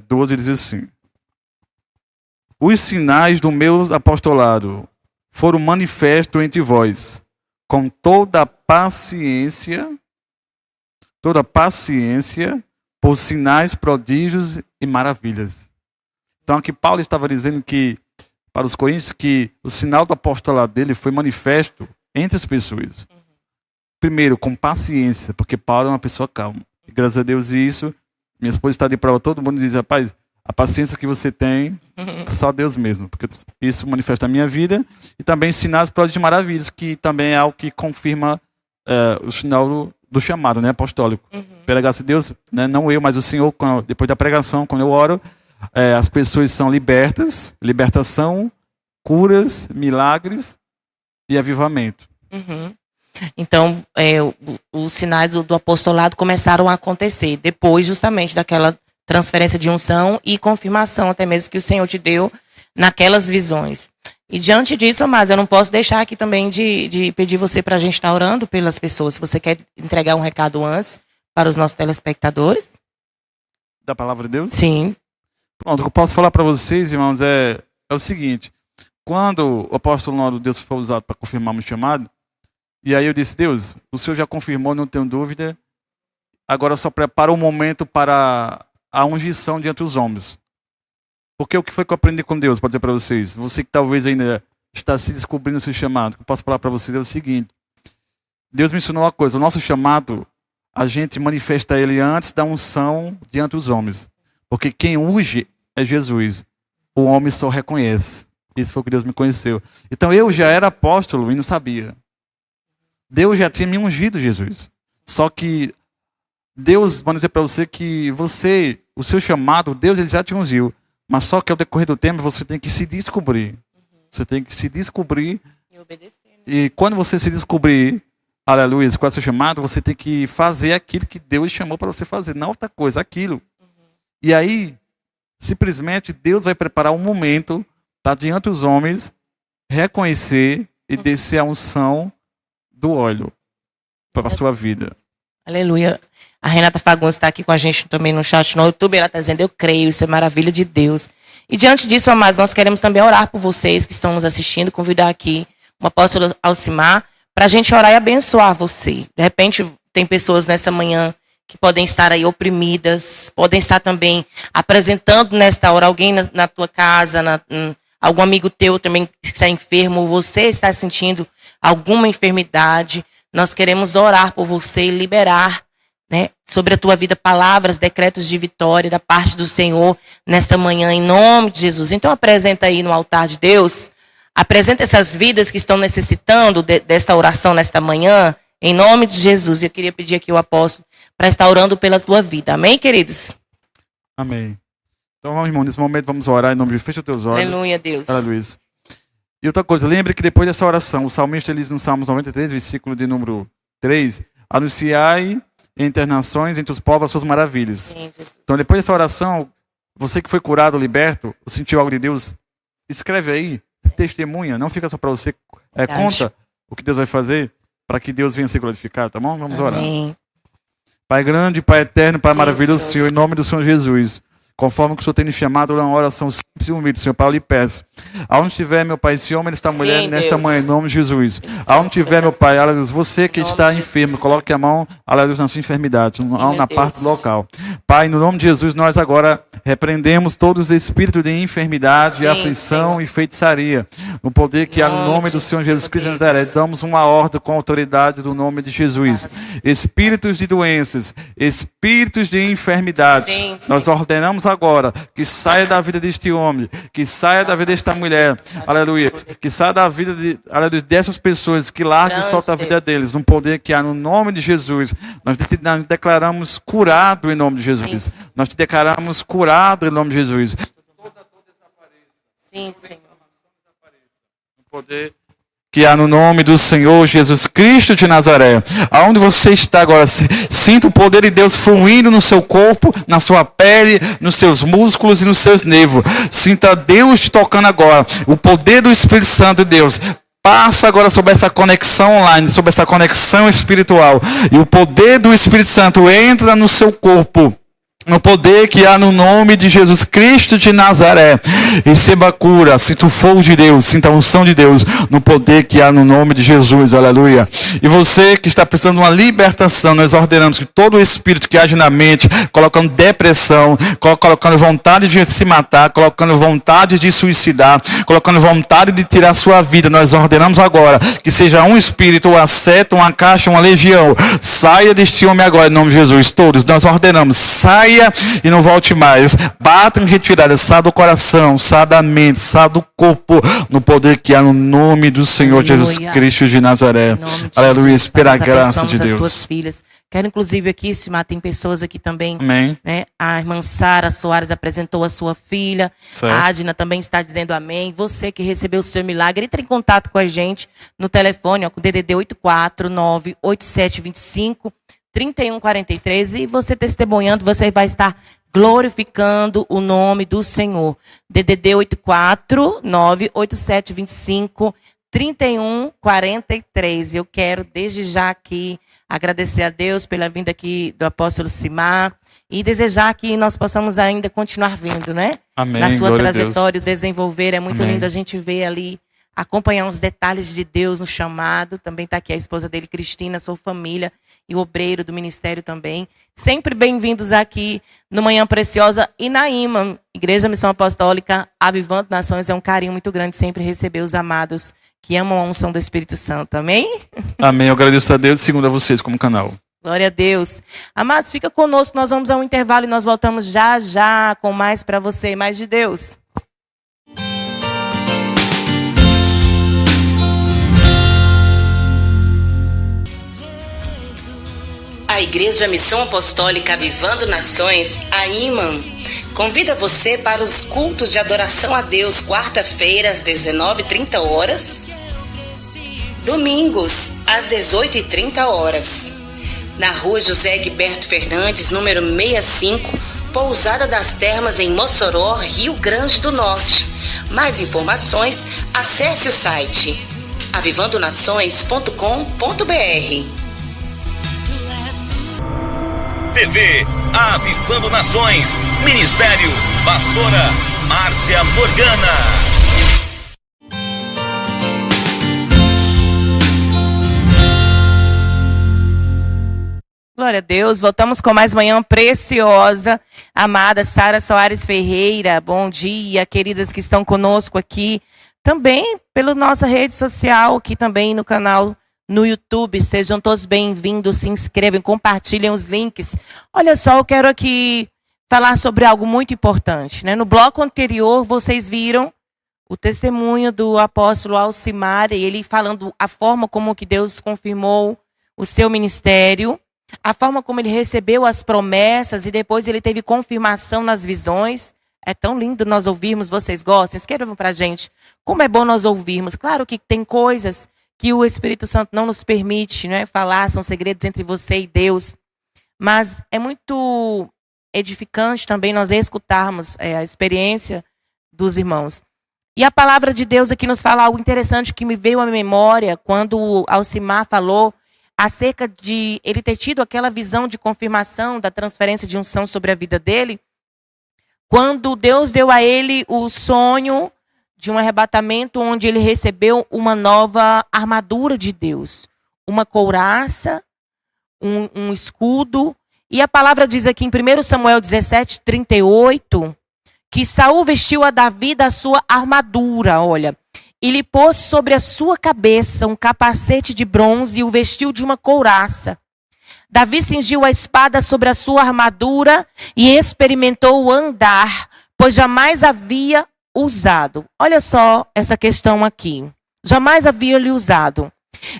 Speaker 3: 12, diz assim: os sinais do meu apostolado foram manifestos entre vós, com toda paciência, por sinais, prodígios e maravilhas. Então aqui Paulo estava dizendo que, para os coríntios, que o sinal do apostolado dele foi manifesto entre as pessoas. Primeiro, com paciência, porque Paulo é uma pessoa calma. E graças a Deus isso, minha esposa está de prova, todo mundo diz, rapaz, a paciência que você tem, só Deus mesmo, porque isso manifesta a minha vida. E também sinais, prodígios e maravilhas, que também é algo que confirma o sinal do chamado, né, apostólico. Pela graça de Deus, né, não eu, mas o Senhor, depois da pregação, quando eu oro, as pessoas são libertação, curas, milagres e avivamento.
Speaker 2: Então, os sinais do apostolado começaram a acontecer depois justamente daquela transferência de unção e confirmação até mesmo que o Senhor te deu naquelas visões. E diante disso, mas eu não posso deixar aqui também de pedir você para a gente estar orando pelas pessoas. Se você quer entregar um recado antes para os nossos telespectadores?
Speaker 3: Da palavra de Deus?
Speaker 2: Sim.
Speaker 3: Pronto, o que eu posso falar para vocês, irmãos, é o seguinte. Quando o apóstolo de Deus foi usado para confirmar o chamado, e aí eu disse, Deus, o Senhor já confirmou, não tenho dúvida, agora só prepara o momento para a ungição diante dos homens. Porque o que foi que eu aprendi com Deus, para dizer para vocês, você que talvez ainda está se descobrindo o seu chamado, o que eu posso falar para vocês é o seguinte, Deus me ensinou uma coisa, o nosso chamado, a gente manifesta ele antes da unção diante dos homens. Porque quem unge é Jesus. O homem só reconhece. Isso foi o que Deus me conheceu. Então eu já era apóstolo e não sabia. Deus já tinha me ungido, Jesus. Só que Deus, vamos dizer para você que o seu chamado, Deus ele já te ungiu. Mas só que ao decorrer do tempo você tem que se descobrir. Você tem que se descobrir.
Speaker 2: E obedecer. Né?
Speaker 3: E quando você se descobrir, aleluia, qual é o seu chamado, você tem que fazer aquilo que Deus chamou para você fazer. Não outra coisa, aquilo. E aí, simplesmente, Deus vai preparar um momento para diante dos homens reconhecer e descer a unção do óleo para a sua vida.
Speaker 2: Aleluia. A Renata Fagundes está aqui com a gente também no chat no YouTube. Ela está dizendo, eu creio, isso é maravilha de Deus. E diante disso, amados, nós queremos também orar por vocês que estão nos assistindo, convidar aqui o apóstolo Alcimar para a gente orar e abençoar você. De repente, tem pessoas nessa manhã que podem estar aí oprimidas, podem estar também apresentando nesta hora alguém na tua casa, algum amigo teu também que está enfermo, ou você está sentindo alguma enfermidade. Nós queremos orar por você e liberar, né, sobre a tua vida palavras, decretos de vitória da parte do Senhor nesta manhã, em nome de Jesus. Então apresenta aí no altar de Deus, apresenta essas vidas que estão necessitando desta oração nesta manhã, em nome de Jesus. E eu queria pedir aqui o apóstolo para estar orando pela tua vida. Amém, queridos?
Speaker 3: Amém. Então, vamos, irmão, nesse momento vamos orar em nome de Jesus. Fecha os teus olhos.
Speaker 2: Aleluia, Deus.
Speaker 3: Aleluia. E outra coisa, lembre que depois dessa oração, o salmista diz no Salmos 93, versículo de número 3, anunciai entre as nações, entre os povos, as suas maravilhas.
Speaker 2: Sim, Jesus.
Speaker 3: Então, depois dessa oração, você que foi curado, liberto, ou sentiu algo de Deus, escreve aí, testemunha, não fica só para você, conta o que Deus vai fazer, para que Deus venha ser glorificado, tá bom? Vamos orar.
Speaker 2: Amém.
Speaker 3: Pai grande, Pai eterno, Pai
Speaker 2: Sim,
Speaker 3: maravilhoso,
Speaker 2: Jesus.
Speaker 3: Senhor, em nome do Senhor Jesus. Conforme que o Senhor tem me chamado, uma oração simples e humilde, Senhor, Pai, eu lhe peço. Aonde estiver, meu Pai, esse homem, esta mulher, nesta
Speaker 2: Deus.
Speaker 3: manhã, em nome de Jesus. Aonde estiver, meu Pai, aleluia, você que
Speaker 2: Em nome
Speaker 3: está
Speaker 2: de
Speaker 3: enfermo,
Speaker 2: Jesus.
Speaker 3: coloque a mão, aleluia, na sua enfermidade, na
Speaker 2: Deus.
Speaker 3: parte local. Pai, no nome de Jesus, nós agora repreendemos todos os espíritos de enfermidade,
Speaker 2: Sim,
Speaker 3: aflição
Speaker 2: Senhor.
Speaker 3: e feitiçaria. No poder que há no nome do Senhor Jesus Cristo de Nazaré, damos uma ordem com a autoridade do nome de Jesus. Espíritos de doenças, espíritos de enfermidades,
Speaker 2: Sim, sim.
Speaker 3: nós ordenamos agora que saia da vida deste homem, que saia da vida desta mulher, aleluia, que saia da vida dessas pessoas, que largue e solta a vida deles, no poder que há no nome de Jesus. Nós declaramos curado em nome de Jesus. Nós te declaramos curado em nome de Jesus.
Speaker 2: Sim, Senhor.
Speaker 3: No poder que há no nome do Senhor Jesus Cristo de Nazaré. Aonde você está agora, sinta o poder de Deus fluindo no seu corpo, na sua pele, nos seus músculos e nos seus nervos. Sinta Deus te tocando agora. O poder do Espírito Santo de Deus passa agora sobre essa conexão online, sobre essa conexão espiritual. E o poder do Espírito Santo entra no seu corpo. No poder que há no nome de Jesus Cristo de Nazaré. Receba a cura, sinta o fogo de Deus, sinta a unção de Deus, no poder que há no nome de Jesus, aleluia. E você que está precisando de uma libertação, nós ordenamos que todo o espírito que age na mente, colocando depressão, colocando vontade de se matar, colocando vontade de suicidar, colocando vontade de tirar sua vida, nós ordenamos agora que seja um espírito, uma seta, uma caixa, uma legião, saia deste homem agora em nome de Jesus. Todos nós ordenamos, saia e não volte mais. Bata em retirada, saia do coração, saia da mente, saia do corpo, no poder que há no nome do Senhor
Speaker 2: Aleluia.
Speaker 3: Jesus Cristo de Nazaré.
Speaker 2: Em nome de
Speaker 3: Aleluia,
Speaker 2: Jesus,
Speaker 3: espera a
Speaker 2: nós
Speaker 3: graça
Speaker 2: abençoamos
Speaker 3: de
Speaker 2: as
Speaker 3: Deus.
Speaker 2: tuas filhas. Quero inclusive aqui, Simar, tem pessoas aqui também,
Speaker 3: Amém.
Speaker 2: né? A irmã Sara Soares apresentou a sua filha.
Speaker 3: Certo.
Speaker 2: A Adna também está dizendo amém. Você que recebeu o seu milagre, entre em contato com a gente no telefone, ó, com o DDD 849-8725-3143. E você testemunhando, você vai estar glorificando o nome do Senhor. DDD 849-8725-3143. Eu quero desde já aqui agradecer a Deus pela vinda aqui do apóstolo Simar e desejar que nós possamos ainda continuar vindo, né?
Speaker 3: Amém.
Speaker 2: Na sua
Speaker 3: Glória a Deus.
Speaker 2: trajetória, desenvolver. É muito
Speaker 3: Amém.
Speaker 2: lindo a gente ver ali, acompanhar os detalhes de Deus no chamado. Também está aqui a esposa dele, Cristina, sua família e o obreiro do ministério também. Sempre bem-vindos aqui no Manhã Preciosa e na IMA, Igreja Missão Apostólica, Avivando Nações. É um carinho muito grande sempre receber os amados que amam a unção do Espírito Santo. Amém?
Speaker 3: Amém. Eu agradeço a Deus e segundo a vocês como canal.
Speaker 2: Glória a Deus. Amados, fica conosco. Nós vamos a um intervalo e nós voltamos já já com mais para você, mais de Deus. A Igreja Missão Apostólica Avivando Nações, a IMAN, convida você para os cultos de adoração a Deus, quarta-feira às 19h30, domingos às 18h30, na rua José Egberto Fernandes, número 65, Pousada das Termas em Mossoró, Rio Grande do Norte. Mais informações, acesse o site avivandonações.com.br.
Speaker 1: TV Avivando Nações, Ministério Pastora Márcia Morgana.
Speaker 2: Glória a Deus, voltamos com mais manhã preciosa. Amada Sara Soares Ferreira, bom dia, queridas que estão conosco aqui. Também pela nossa rede social, aqui também no canal no YouTube. Sejam todos bem-vindos, se inscrevam, compartilhem os links. Olha só, eu quero aqui falar sobre algo muito importante, né? No bloco anterior, vocês viram o testemunho do apóstolo Alcimar, ele falando a forma como que Deus confirmou o seu ministério, a forma como ele recebeu as promessas e depois ele teve confirmação nas visões. É tão lindo nós ouvirmos, vocês gostam? Escrevam pra gente. Como é bom nós ouvirmos. Claro que tem coisas que o Espírito Santo não nos permite, né, falar, são segredos entre você e Deus. Mas é muito edificante também nós escutarmos a experiência dos irmãos. E a palavra de Deus aqui nos fala algo interessante que me veio à memória quando o Alcimar falou acerca de ele ter tido aquela visão de confirmação da transferência de unção sobre a vida dele, quando Deus deu a ele o sonho de um arrebatamento onde ele recebeu uma nova armadura de Deus, uma couraça, um escudo. E a palavra diz aqui em 1 Samuel 17:38, que Saul vestiu a Davi da sua armadura, olha. E lhe pôs sobre a sua cabeça um capacete de bronze e o vestiu de uma couraça. Davi cingiu a espada sobre a sua armadura e experimentou andar, pois jamais havia usado. Olha só essa questão aqui. Jamais havia lhe usado.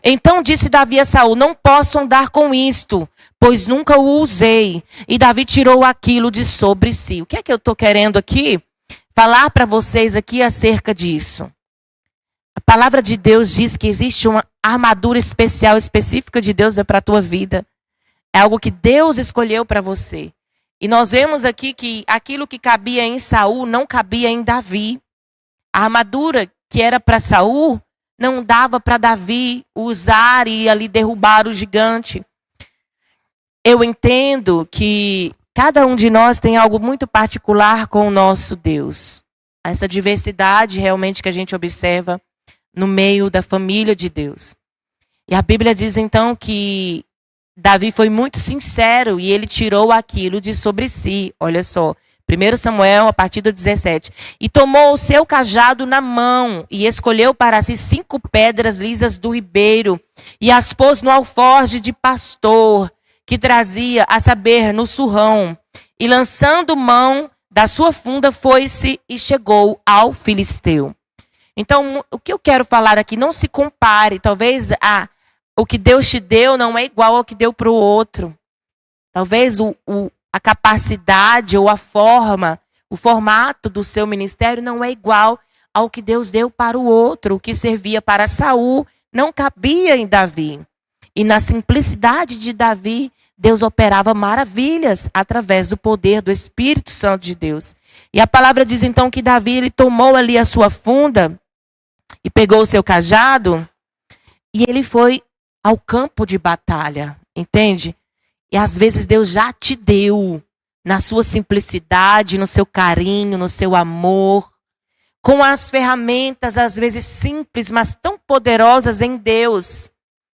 Speaker 2: Então disse Davi a Saul: não posso andar com isto, pois nunca o usei. E Davi tirou aquilo de sobre si. O que é que eu estou querendo aqui? Falar para vocês aqui acerca disso. A palavra de Deus diz que existe uma armadura especial, específica de Deus para a tua vida. É algo que Deus escolheu para você. E nós vemos aqui que aquilo que cabia em Saul não cabia em Davi. A armadura que era para Saul não dava para Davi usar e ali derrubar o gigante. Eu entendo que cada um de nós tem algo muito particular com o nosso Deus. Essa diversidade realmente que a gente observa no meio da família de Deus. E a Bíblia diz então que Davi foi muito sincero e ele tirou aquilo de sobre si. Olha só, 1 Samuel, a partir do 17. E tomou o seu cajado na mão e escolheu para si 5 pedras lisas do ribeiro e as pôs no alforje de pastor que trazia, a saber, no surrão. E lançando mão da sua funda, foi-se e chegou ao filisteu. Então, o que eu quero falar aqui, não se compare. Talvez o que Deus te deu não é igual ao que deu para o outro. Talvez a capacidade ou a forma, o formato do seu ministério não é igual ao que Deus deu para o outro. O que servia para Saul não cabia em Davi. E na simplicidade de Davi, Deus operava maravilhas através do poder do Espírito Santo de Deus. E a palavra diz então que Davi ele tomou ali a sua funda e pegou o seu cajado e ele foi ao campo de batalha, entende? E às vezes Deus já te deu, na sua simplicidade, no seu carinho, no seu amor, com as ferramentas às vezes simples, mas tão poderosas em Deus.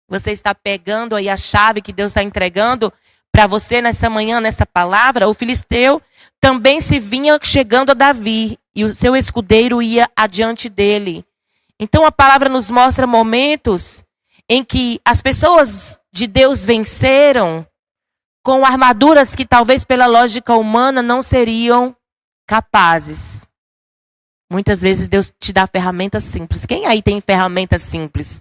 Speaker 2: Você está pegando aí a chave que Deus está entregando para você nessa manhã, nessa palavra. O filisteu também se vinha chegando a Davi e o seu escudeiro ia adiante dele. Então a palavra nos mostra momentos em que as pessoas de Deus venceram com armaduras que talvez pela lógica humana não seriam capazes. Muitas vezes Deus te dá ferramentas simples. Quem aí tem ferramentas simples?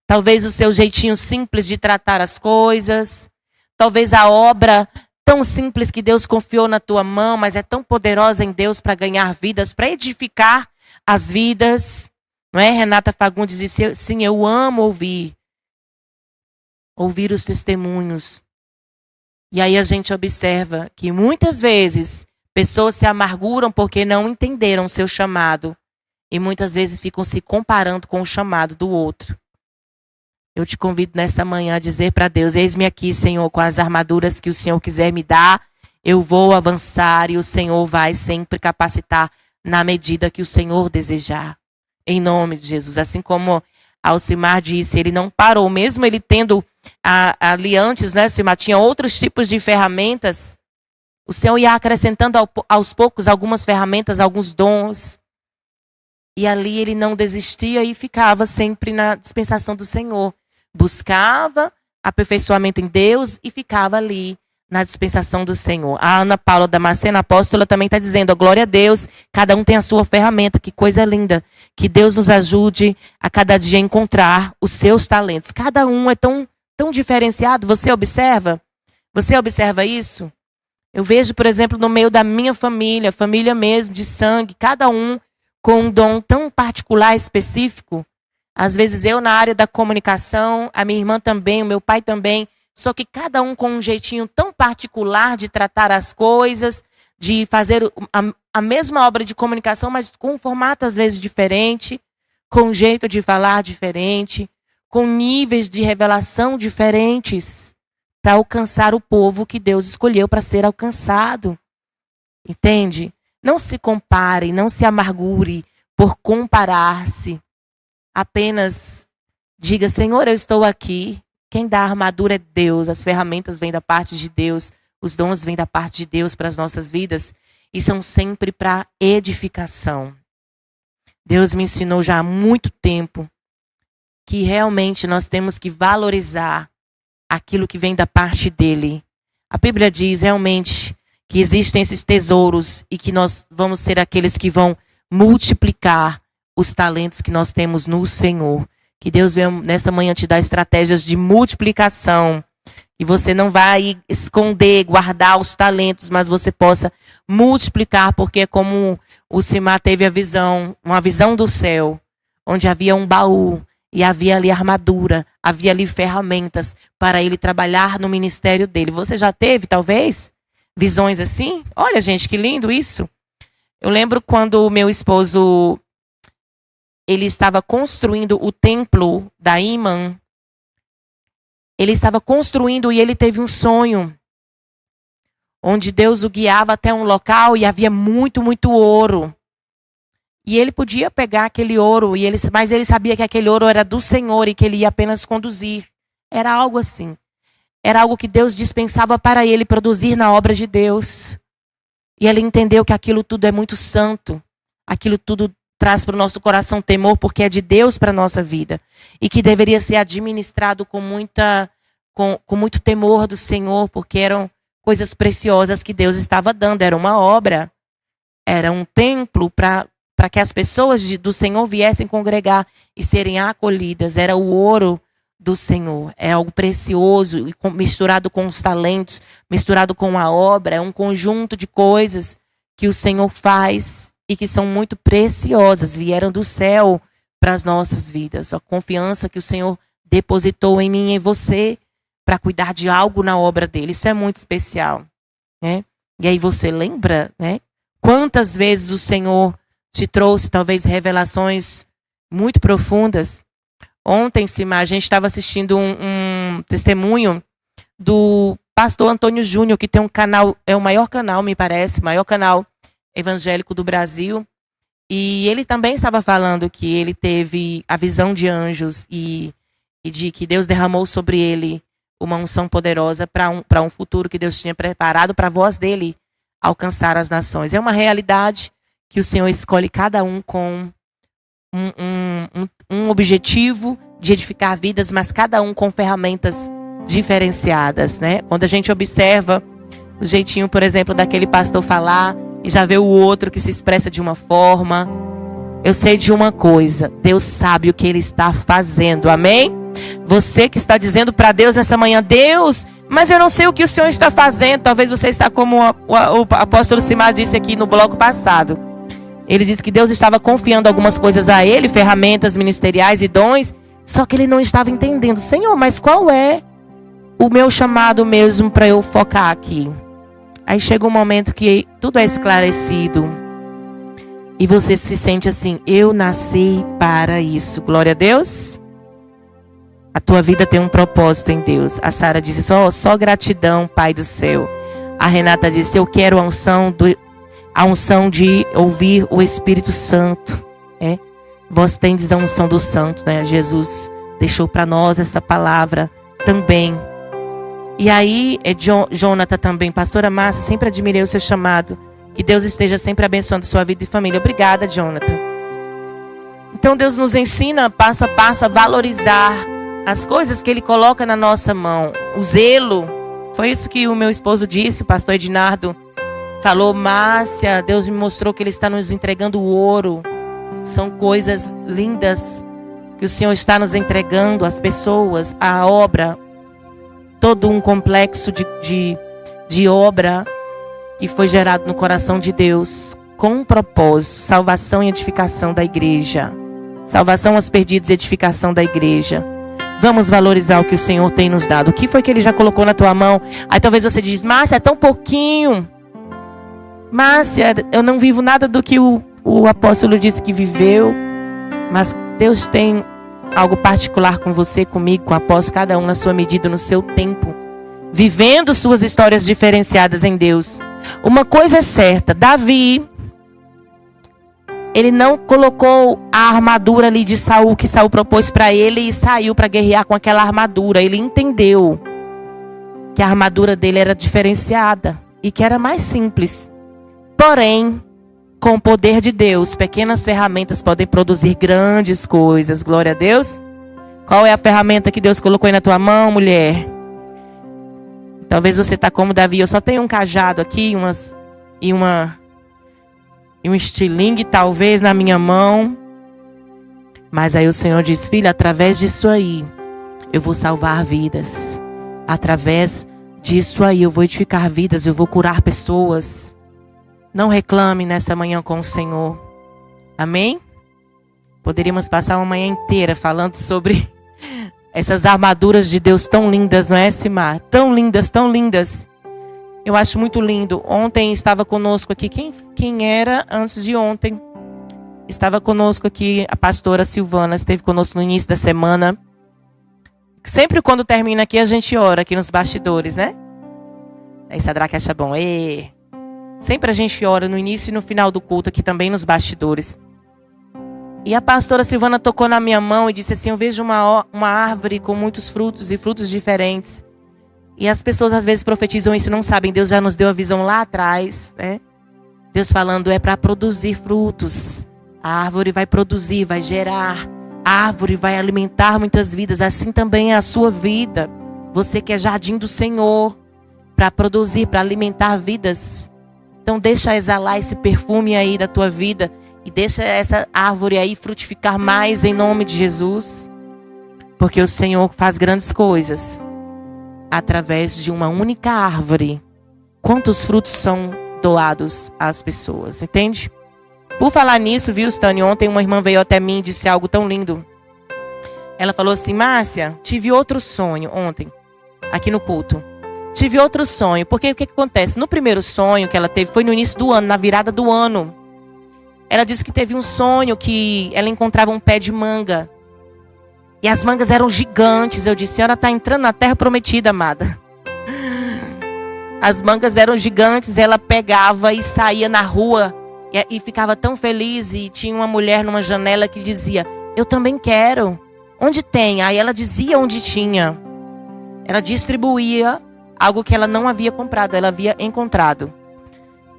Speaker 2: Talvez o seu jeitinho simples de tratar as coisas. Talvez a obra tão simples que Deus confiou na tua mão, mas é tão poderosa em Deus para ganhar vidas, para edificar as vidas. Não é? Renata Fagundes disse, sim, eu amo ouvir os testemunhos. E aí a gente observa que muitas vezes pessoas se amarguram porque não entenderam o seu chamado. E muitas vezes ficam se comparando com o chamado do outro. Eu te convido nesta manhã a dizer para Deus: eis-me aqui, Senhor, com as armaduras que o Senhor quiser me dar. Eu vou avançar e o Senhor vai sempre capacitar na medida que o Senhor desejar. Em nome de Jesus. Assim como Alcimar disse, ele não parou. Mesmo ele tendo ali antes, né, Alcimar, tinha outros tipos de ferramentas. O Senhor ia acrescentando aos poucos algumas ferramentas, alguns dons. E ali ele não desistia e ficava sempre na dispensação do Senhor. Buscava aperfeiçoamento em Deus e ficava ali na dispensação do Senhor. A Ana Paula Damasceno, apóstola, também está dizendo: oh, glória a Deus, cada um tem a sua ferramenta, que coisa linda. Que Deus nos ajude a cada dia a encontrar os seus talentos. Cada um é tão diferenciado. Você observa? Você observa isso? Eu vejo, por exemplo, no meio da minha família mesmo, de sangue, cada um com um dom tão particular, específico. Às vezes eu na área da comunicação, a minha irmã também, o meu pai também. Só que cada um com um jeitinho tão particular de tratar as coisas, de fazer a mesma obra de comunicação, mas com um formato às vezes diferente, com um jeito de falar diferente, com níveis de revelação diferentes, para alcançar o povo que Deus escolheu para ser alcançado. Entende? Não se compare, não se amargure por comparar-se. Apenas diga: Senhor, eu estou aqui. Quem dá a armadura é Deus, as ferramentas vêm da parte de Deus, os dons vêm da parte de Deus para as nossas vidas e são sempre para edificação. Deus me ensinou já há muito tempo que realmente nós temos que valorizar aquilo que vem da parte dele. A Bíblia diz realmente que existem esses tesouros e que nós vamos ser aqueles que vão multiplicar os talentos que nós temos no Senhor. Que Deus venha nessa manhã te dar estratégias de multiplicação. Que você não vai esconder, guardar os talentos, mas você possa multiplicar, porque é como o Simar teve a visão, uma visão do céu, onde havia um baú e havia ali armadura, havia ali ferramentas para ele trabalhar no ministério dele. Você já teve, talvez, visões assim? Olha, gente, que lindo isso. Eu lembro quando o meu esposo, ele estava construindo o templo da Imã. Ele estava construindo e ele teve um sonho, onde Deus o guiava até um local e havia muito, muito ouro. E ele podia pegar aquele ouro, mas ele sabia que aquele ouro era do Senhor e que ele ia apenas conduzir. Era algo assim. Era algo que Deus dispensava para ele produzir na obra de Deus. E ele entendeu que aquilo tudo é muito santo. Aquilo tudo traz para o nosso coração temor, porque é de Deus para a nossa vida. E que deveria ser administrado com muito temor do Senhor, porque eram coisas preciosas que Deus estava dando. Era uma obra, era um templo para que as pessoas do Senhor viessem congregar e serem acolhidas. Era o ouro do Senhor. É algo precioso, misturado com os talentos, misturado com a obra. É um conjunto de coisas que o Senhor faz e que são muito preciosas, vieram do céu para as nossas vidas. A confiança que o Senhor depositou em mim e em você para cuidar de algo na obra dele. Isso é muito especial, né? E aí você lembra, né? Quantas vezes o Senhor te trouxe talvez revelações muito profundas. Ontem, Simar, a gente estava assistindo um testemunho do pastor Antônio Júnior, que tem um canal, é o maior canal, me parece, o maior canal evangélico do Brasil. E ele também estava falando que ele teve a visão de anjos e de que Deus derramou sobre ele uma unção poderosa para um futuro que Deus tinha preparado para a voz dele alcançar as nações. É uma realidade que o Senhor escolhe cada um com um objetivo de edificar vidas, mas cada um com ferramentas diferenciadas, né? Quando a gente observa o jeitinho, por exemplo, daquele pastor falar e já vê o outro que se expressa de uma forma, eu sei de uma coisa: Deus sabe o que Ele está fazendo, amém? Você que está dizendo para Deus nessa manhã: Deus, mas eu não sei o que o Senhor está fazendo. Talvez você está como o apóstolo Simar disse aqui no bloco passado. Ele disse que Deus estava confiando algumas coisas a ele, ferramentas ministeriais e dons, só que ele não estava entendendo. Senhor, mas qual é o meu chamado mesmo para eu focar aqui. Aí chega um momento que tudo é esclarecido. E você se sente assim, eu nasci para isso. Glória a Deus. A tua vida tem um propósito em Deus. A Sara disse, só gratidão, Pai do céu. A Renata disse, eu quero a unção de ouvir o Espírito Santo. Vós tendes a unção do Santo, né? Jesus deixou para nós essa palavra também. E aí, Jonathan também, pastora Márcia, sempre admirei o seu chamado. Que Deus esteja sempre abençoando sua vida e família. Obrigada, Jonathan. Então Deus nos ensina passo a passo a valorizar as coisas que Ele coloca na nossa mão. O zelo, foi isso que o meu esposo disse, o pastor Ednardo falou, Márcia, Deus me mostrou que Ele está nos entregando o ouro. São coisas lindas que o Senhor está nos entregando, as pessoas, a obra, todo um complexo de obra que foi gerado no coração de Deus com um propósito, salvação e edificação da igreja. Salvação aos perdidos e edificação da igreja. Vamos valorizar o que o Senhor tem nos dado. O que foi que Ele já colocou na tua mão? Aí talvez você diz, Márcia, é tão pouquinho. Márcia, eu não vivo nada do que o apóstolo disse que viveu. Mas Deus tem algo particular com você, comigo, com o apóstolo, cada um na sua medida, no seu tempo. Vivendo suas histórias diferenciadas em Deus. Uma coisa é certa, Davi, ele não colocou a armadura ali de Saul, que Saul propôs para ele e saiu para guerrear com aquela armadura. Ele entendeu que a armadura dele era diferenciada e que era mais simples. Porém, com o poder de Deus, pequenas ferramentas podem produzir grandes coisas. Glória a Deus. Qual é a ferramenta que Deus colocou aí na tua mão, mulher? Talvez você está como Davi, eu só tenho um cajado aqui, e um estilingue talvez na minha mão. Mas aí o Senhor diz, filha, através disso aí, eu vou salvar vidas. Através disso aí, eu vou edificar vidas, eu vou curar pessoas. Não reclame nessa manhã com o Senhor. Amém? Poderíamos passar uma manhã inteira falando sobre essas armaduras de Deus tão lindas, não é, Simar? Tão lindas, tão lindas. Eu acho muito lindo. Ontem estava conosco aqui, quem era antes de ontem? Estava conosco aqui a pastora Silvana, esteve conosco no início da semana. Sempre quando termina aqui, a gente ora aqui nos bastidores, né? Aí Sadraque acha bom. Sempre a gente ora no início e no final do culto aqui também nos bastidores. E a pastora Silvana tocou na minha mão e disse assim, eu vejo uma árvore com muitos frutos e frutos diferentes. E as pessoas às vezes profetizam isso e não sabem. Deus já nos deu a visão lá atrás, né? Deus falando é para produzir frutos. A árvore vai produzir, vai gerar. A árvore vai alimentar muitas vidas. Assim também é a sua vida. Você que é jardim do Senhor. Para produzir, para alimentar vidas. Então deixa exalar esse perfume aí da tua vida. E deixa essa árvore aí frutificar mais em nome de Jesus. Porque o Senhor faz grandes coisas através de uma única árvore. Quantos frutos são doados às pessoas, entende? Por falar nisso, viu, Stani? Ontem uma irmã veio até mim e disse algo tão lindo. Ela falou assim, Márcia, tive outro sonho ontem, aqui no culto. Tive outro sonho, porque o que acontece? No primeiro sonho que ela teve, foi no início do ano, na virada do ano. Ela disse que teve um sonho que ela encontrava um pé de manga. E as mangas eram gigantes. Eu disse, a senhora está entrando na terra prometida, amada. As mangas eram gigantes, ela pegava e saía na rua. E ficava tão feliz. E tinha uma mulher numa janela que dizia, eu também quero. Onde tem? Aí ela dizia onde tinha. Ela distribuía algo que ela não havia comprado, ela havia encontrado.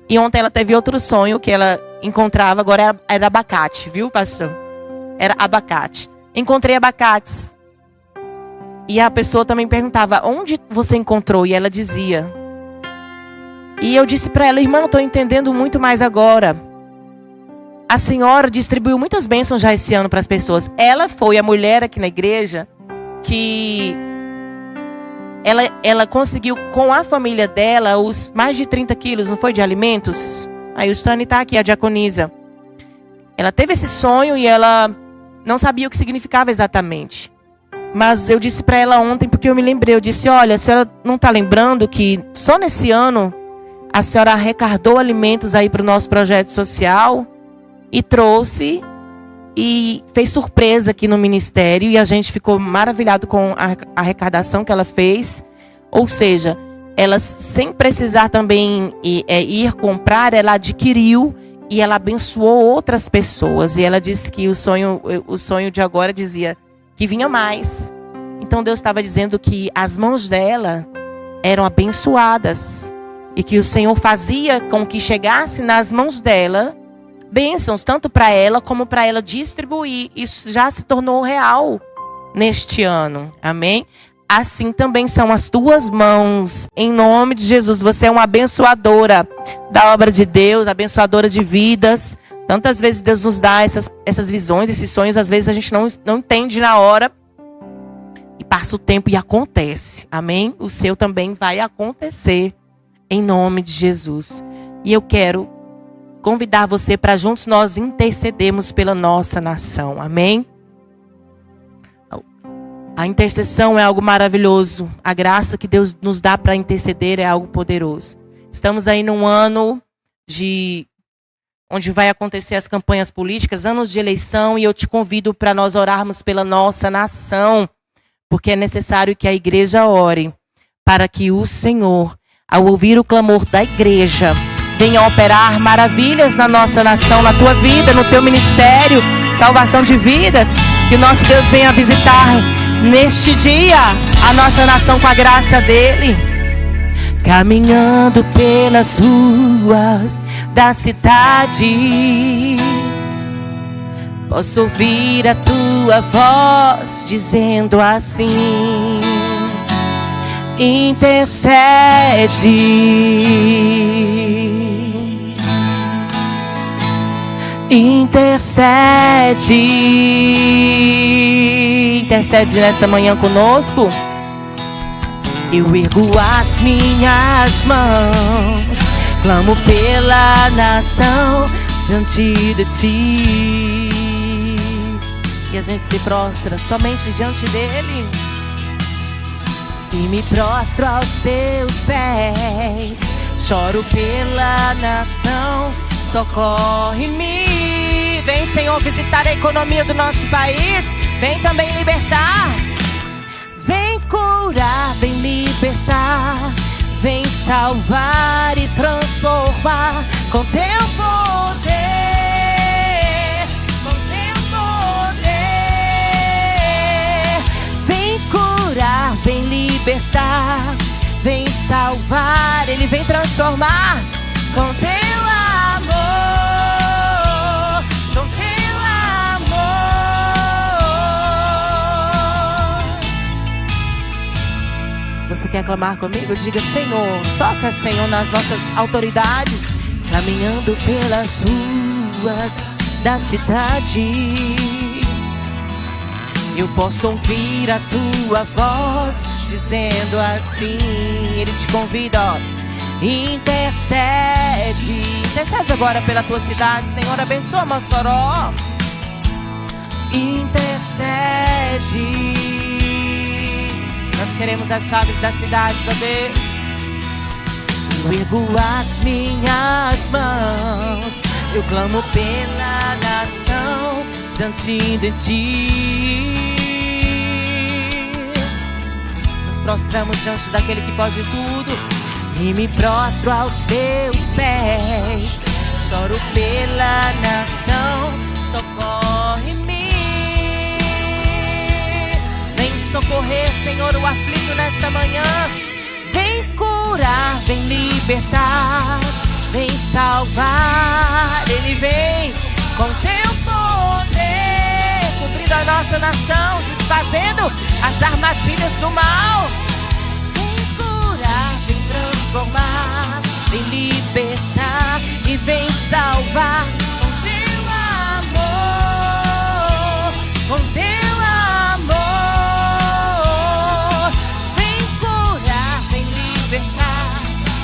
Speaker 2: E ontem ela teve outro sonho que ela encontrava, agora era abacate, viu, pastor? Era abacate. Encontrei abacates. E a pessoa também perguntava, onde você encontrou? E ela dizia. E eu disse para ela, irmã, eu estou entendendo muito mais agora. A senhora distribuiu muitas bênçãos já esse ano para as pessoas. Ela foi a mulher aqui na igreja que ela conseguiu com a família dela os mais de 30 quilos, não foi, de alimentos? Aí o Stani está aqui, a diaconisa. Ela teve esse sonho e ela não sabia o que significava exatamente. Mas eu disse para ela ontem, porque eu me lembrei. Eu disse, olha, a senhora não está lembrando que só nesse ano a senhora arrecadou alimentos aí para o nosso projeto social e trouxe e fez surpresa aqui no ministério. E a gente ficou maravilhado com a arrecadação que ela fez. Ou seja, ela sem precisar também ir comprar, ela adquiriu e ela abençoou outras pessoas. E ela disse que o sonho de agora dizia que vinha mais. Então Deus estava dizendo que as mãos dela eram abençoadas e que o Senhor fazia com que chegasse nas mãos dela bênçãos, tanto para ela como para ela distribuir. Isso já se tornou real neste ano. Amém? Assim também são as tuas mãos. Em nome de Jesus, você é uma abençoadora da obra de Deus, abençoadora de vidas. Tantas vezes Deus nos dá essas visões, esses sonhos. Às vezes a gente não entende na hora. E passa o tempo e acontece. Amém? O seu também vai acontecer. Em nome de Jesus. E eu quero convidar você para juntos nós intercedermos pela nossa nação. Amém? A intercessão é algo maravilhoso. A graça que Deus nos dá para interceder é algo poderoso. Estamos aí num ano onde vai acontecer as campanhas políticas, anos de eleição, e eu te convido para nós orarmos pela nossa nação, porque é necessário que a igreja ore para que o Senhor, ao ouvir o clamor da igreja, venha operar maravilhas na nossa nação, na tua vida, no teu ministério, salvação de vidas. Que o nosso Deus venha visitar neste dia a nossa nação com a graça dele. Caminhando pelas ruas da cidade, posso ouvir a tua voz dizendo assim: intercede. Intercede. Intercede nesta manhã conosco. Eu ergo as minhas mãos, clamo pela nação diante de ti. E a gente se prostra somente diante dele. E me prostro aos teus pés, choro pela nação, socorre-me. Vem, Senhor, visitar a economia do nosso país. Vem também libertar. Vem curar, vem libertar. Vem salvar e transformar com teu poder. Com teu poder. Vem curar, vem libertar. Vem salvar, ele vem transformar com teu amor. Com teu amor. Você quer clamar comigo? Diga: Senhor, toca, Senhor, nas nossas autoridades, caminhando pelas ruas da cidade. Eu posso ouvir a tua voz dizendo assim. Ele te convida, ó. Intercede. Intercede agora pela tua cidade. Senhor, abençoa Mossoró. Intercede. Nós queremos as chaves da cidade, ó Deus. Eu ergo as minhas mãos, eu clamo pela nação diante de ti. Nos prostramos diante daquele que pode tudo e me prostro aos teus pés. Choro pela nação, socorre-me. Vem socorrer, Senhor, o aflito nesta manhã. Vem curar, vem libertar, vem salvar. Ele vem com teu poder, cobrindo a nossa nação, desfazendo as armadilhas do mal. Vem curar, vem transformar, vem libertar e vem salvar com teu amor, com teu amor. Vem curar, vem libertar,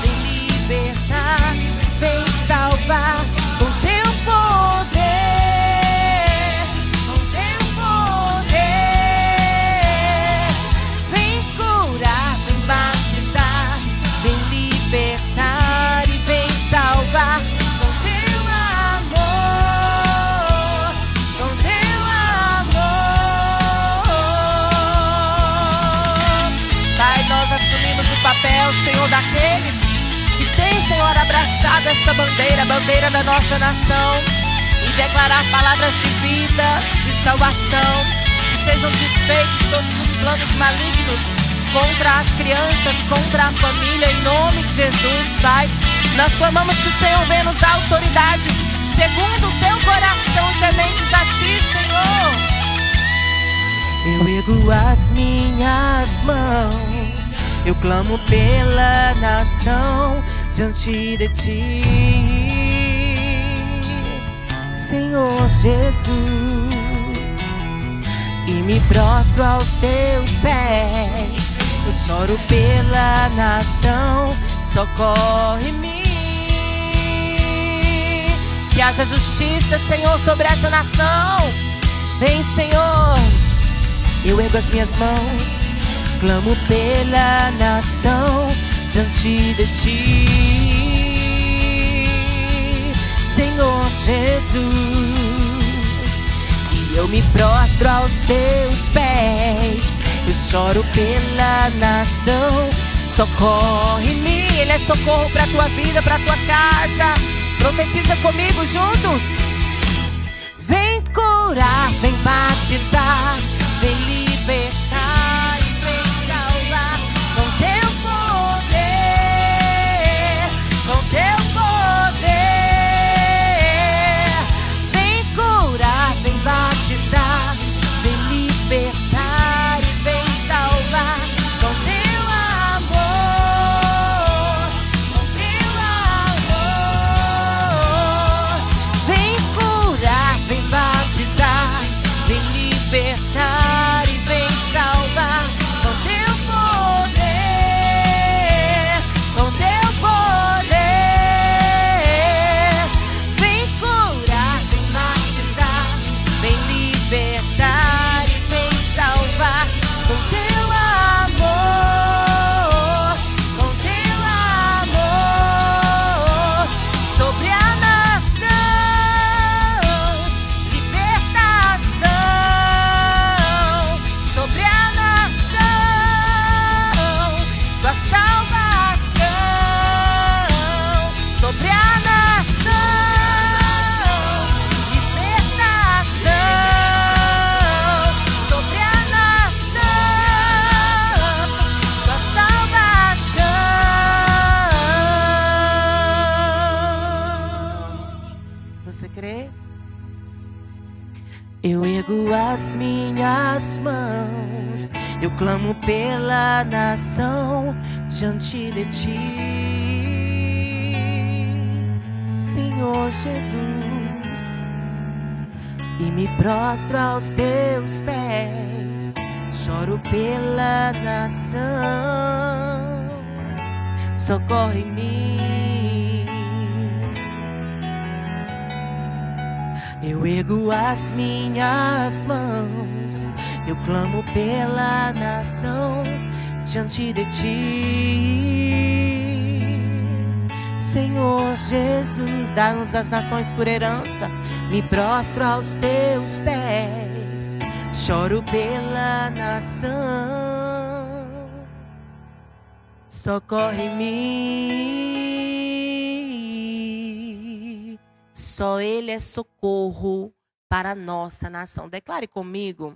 Speaker 2: vem libertar, vem salvar com teu poder, com teu poder. chapéu, Senhor, daqueles que têm, Senhor, abraçado esta bandeira, a bandeira da nossa nação, e declarar palavras de vida, de salvação, que sejam desfeitos todos os planos malignos contra as crianças, contra a família, em nome de Jesus, Pai. Nós clamamos que o Senhor venha nos dar autoridades segundo o teu coração, tementes a ti, Senhor. Eu ergo as minhas mãos, eu clamo pela nação diante de ti, Senhor Jesus, e me prostro aos teus pés. Eu choro pela nação, socorre-me. Que haja justiça, Senhor, sobre essa nação. Vem, Senhor. Eu ergo as minhas mãos, clamo pela nação diante de ti, Senhor Jesus, e eu me prostro aos teus pés. Eu choro pela nação, socorre-me. Ele é socorro para a tua vida, para a tua casa. Profetiza comigo juntos. Vem curar, vem batizar, vem libertar e vem salvar. Com teu poder, com teu poder. Vem curar, vem batizar, vem libertar e vem salvar. Com teu amor, com teu amor. Vem curar, vem batizar, vem libertar e vem salvar. Com teu poder, com teu poder. Vem curar, vem batizar, vem libertar e vem salvar. Com teu amor, com teu amor. Sobre a nação, libertação. Sobre a nação, tua salvação. Sobre a nação, libertação. Sobre a nação, tua salvação. Você crê? Eu ergo as minhas mãos, eu clamo pela nação diante de ti, Senhor Jesus, e me prostro aos teus pés. Choro pela nação, socorre-me. Eu ergo as minhas mãos, eu clamo pela nação diante de ti, Senhor Jesus. Dá-nos as nações por herança, me prostro aos teus pés. Choro pela nação, socorre-me. Só Ele é socorro para a nossa nação. Declare comigo.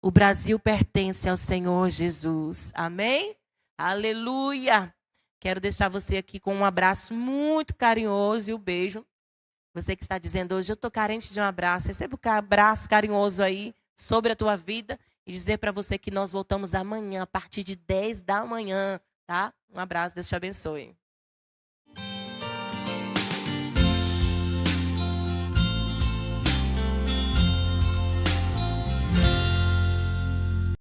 Speaker 2: O Brasil pertence ao Senhor Jesus. Amém? Aleluia. Quero deixar você aqui com um abraço muito carinhoso e um beijo. Você que está dizendo hoje, eu estou carente de um abraço. Receba um abraço carinhoso aí sobre a tua vida. E dizer para você que nós voltamos amanhã, a partir de 10 da manhã. Tá? Um abraço, Deus te abençoe.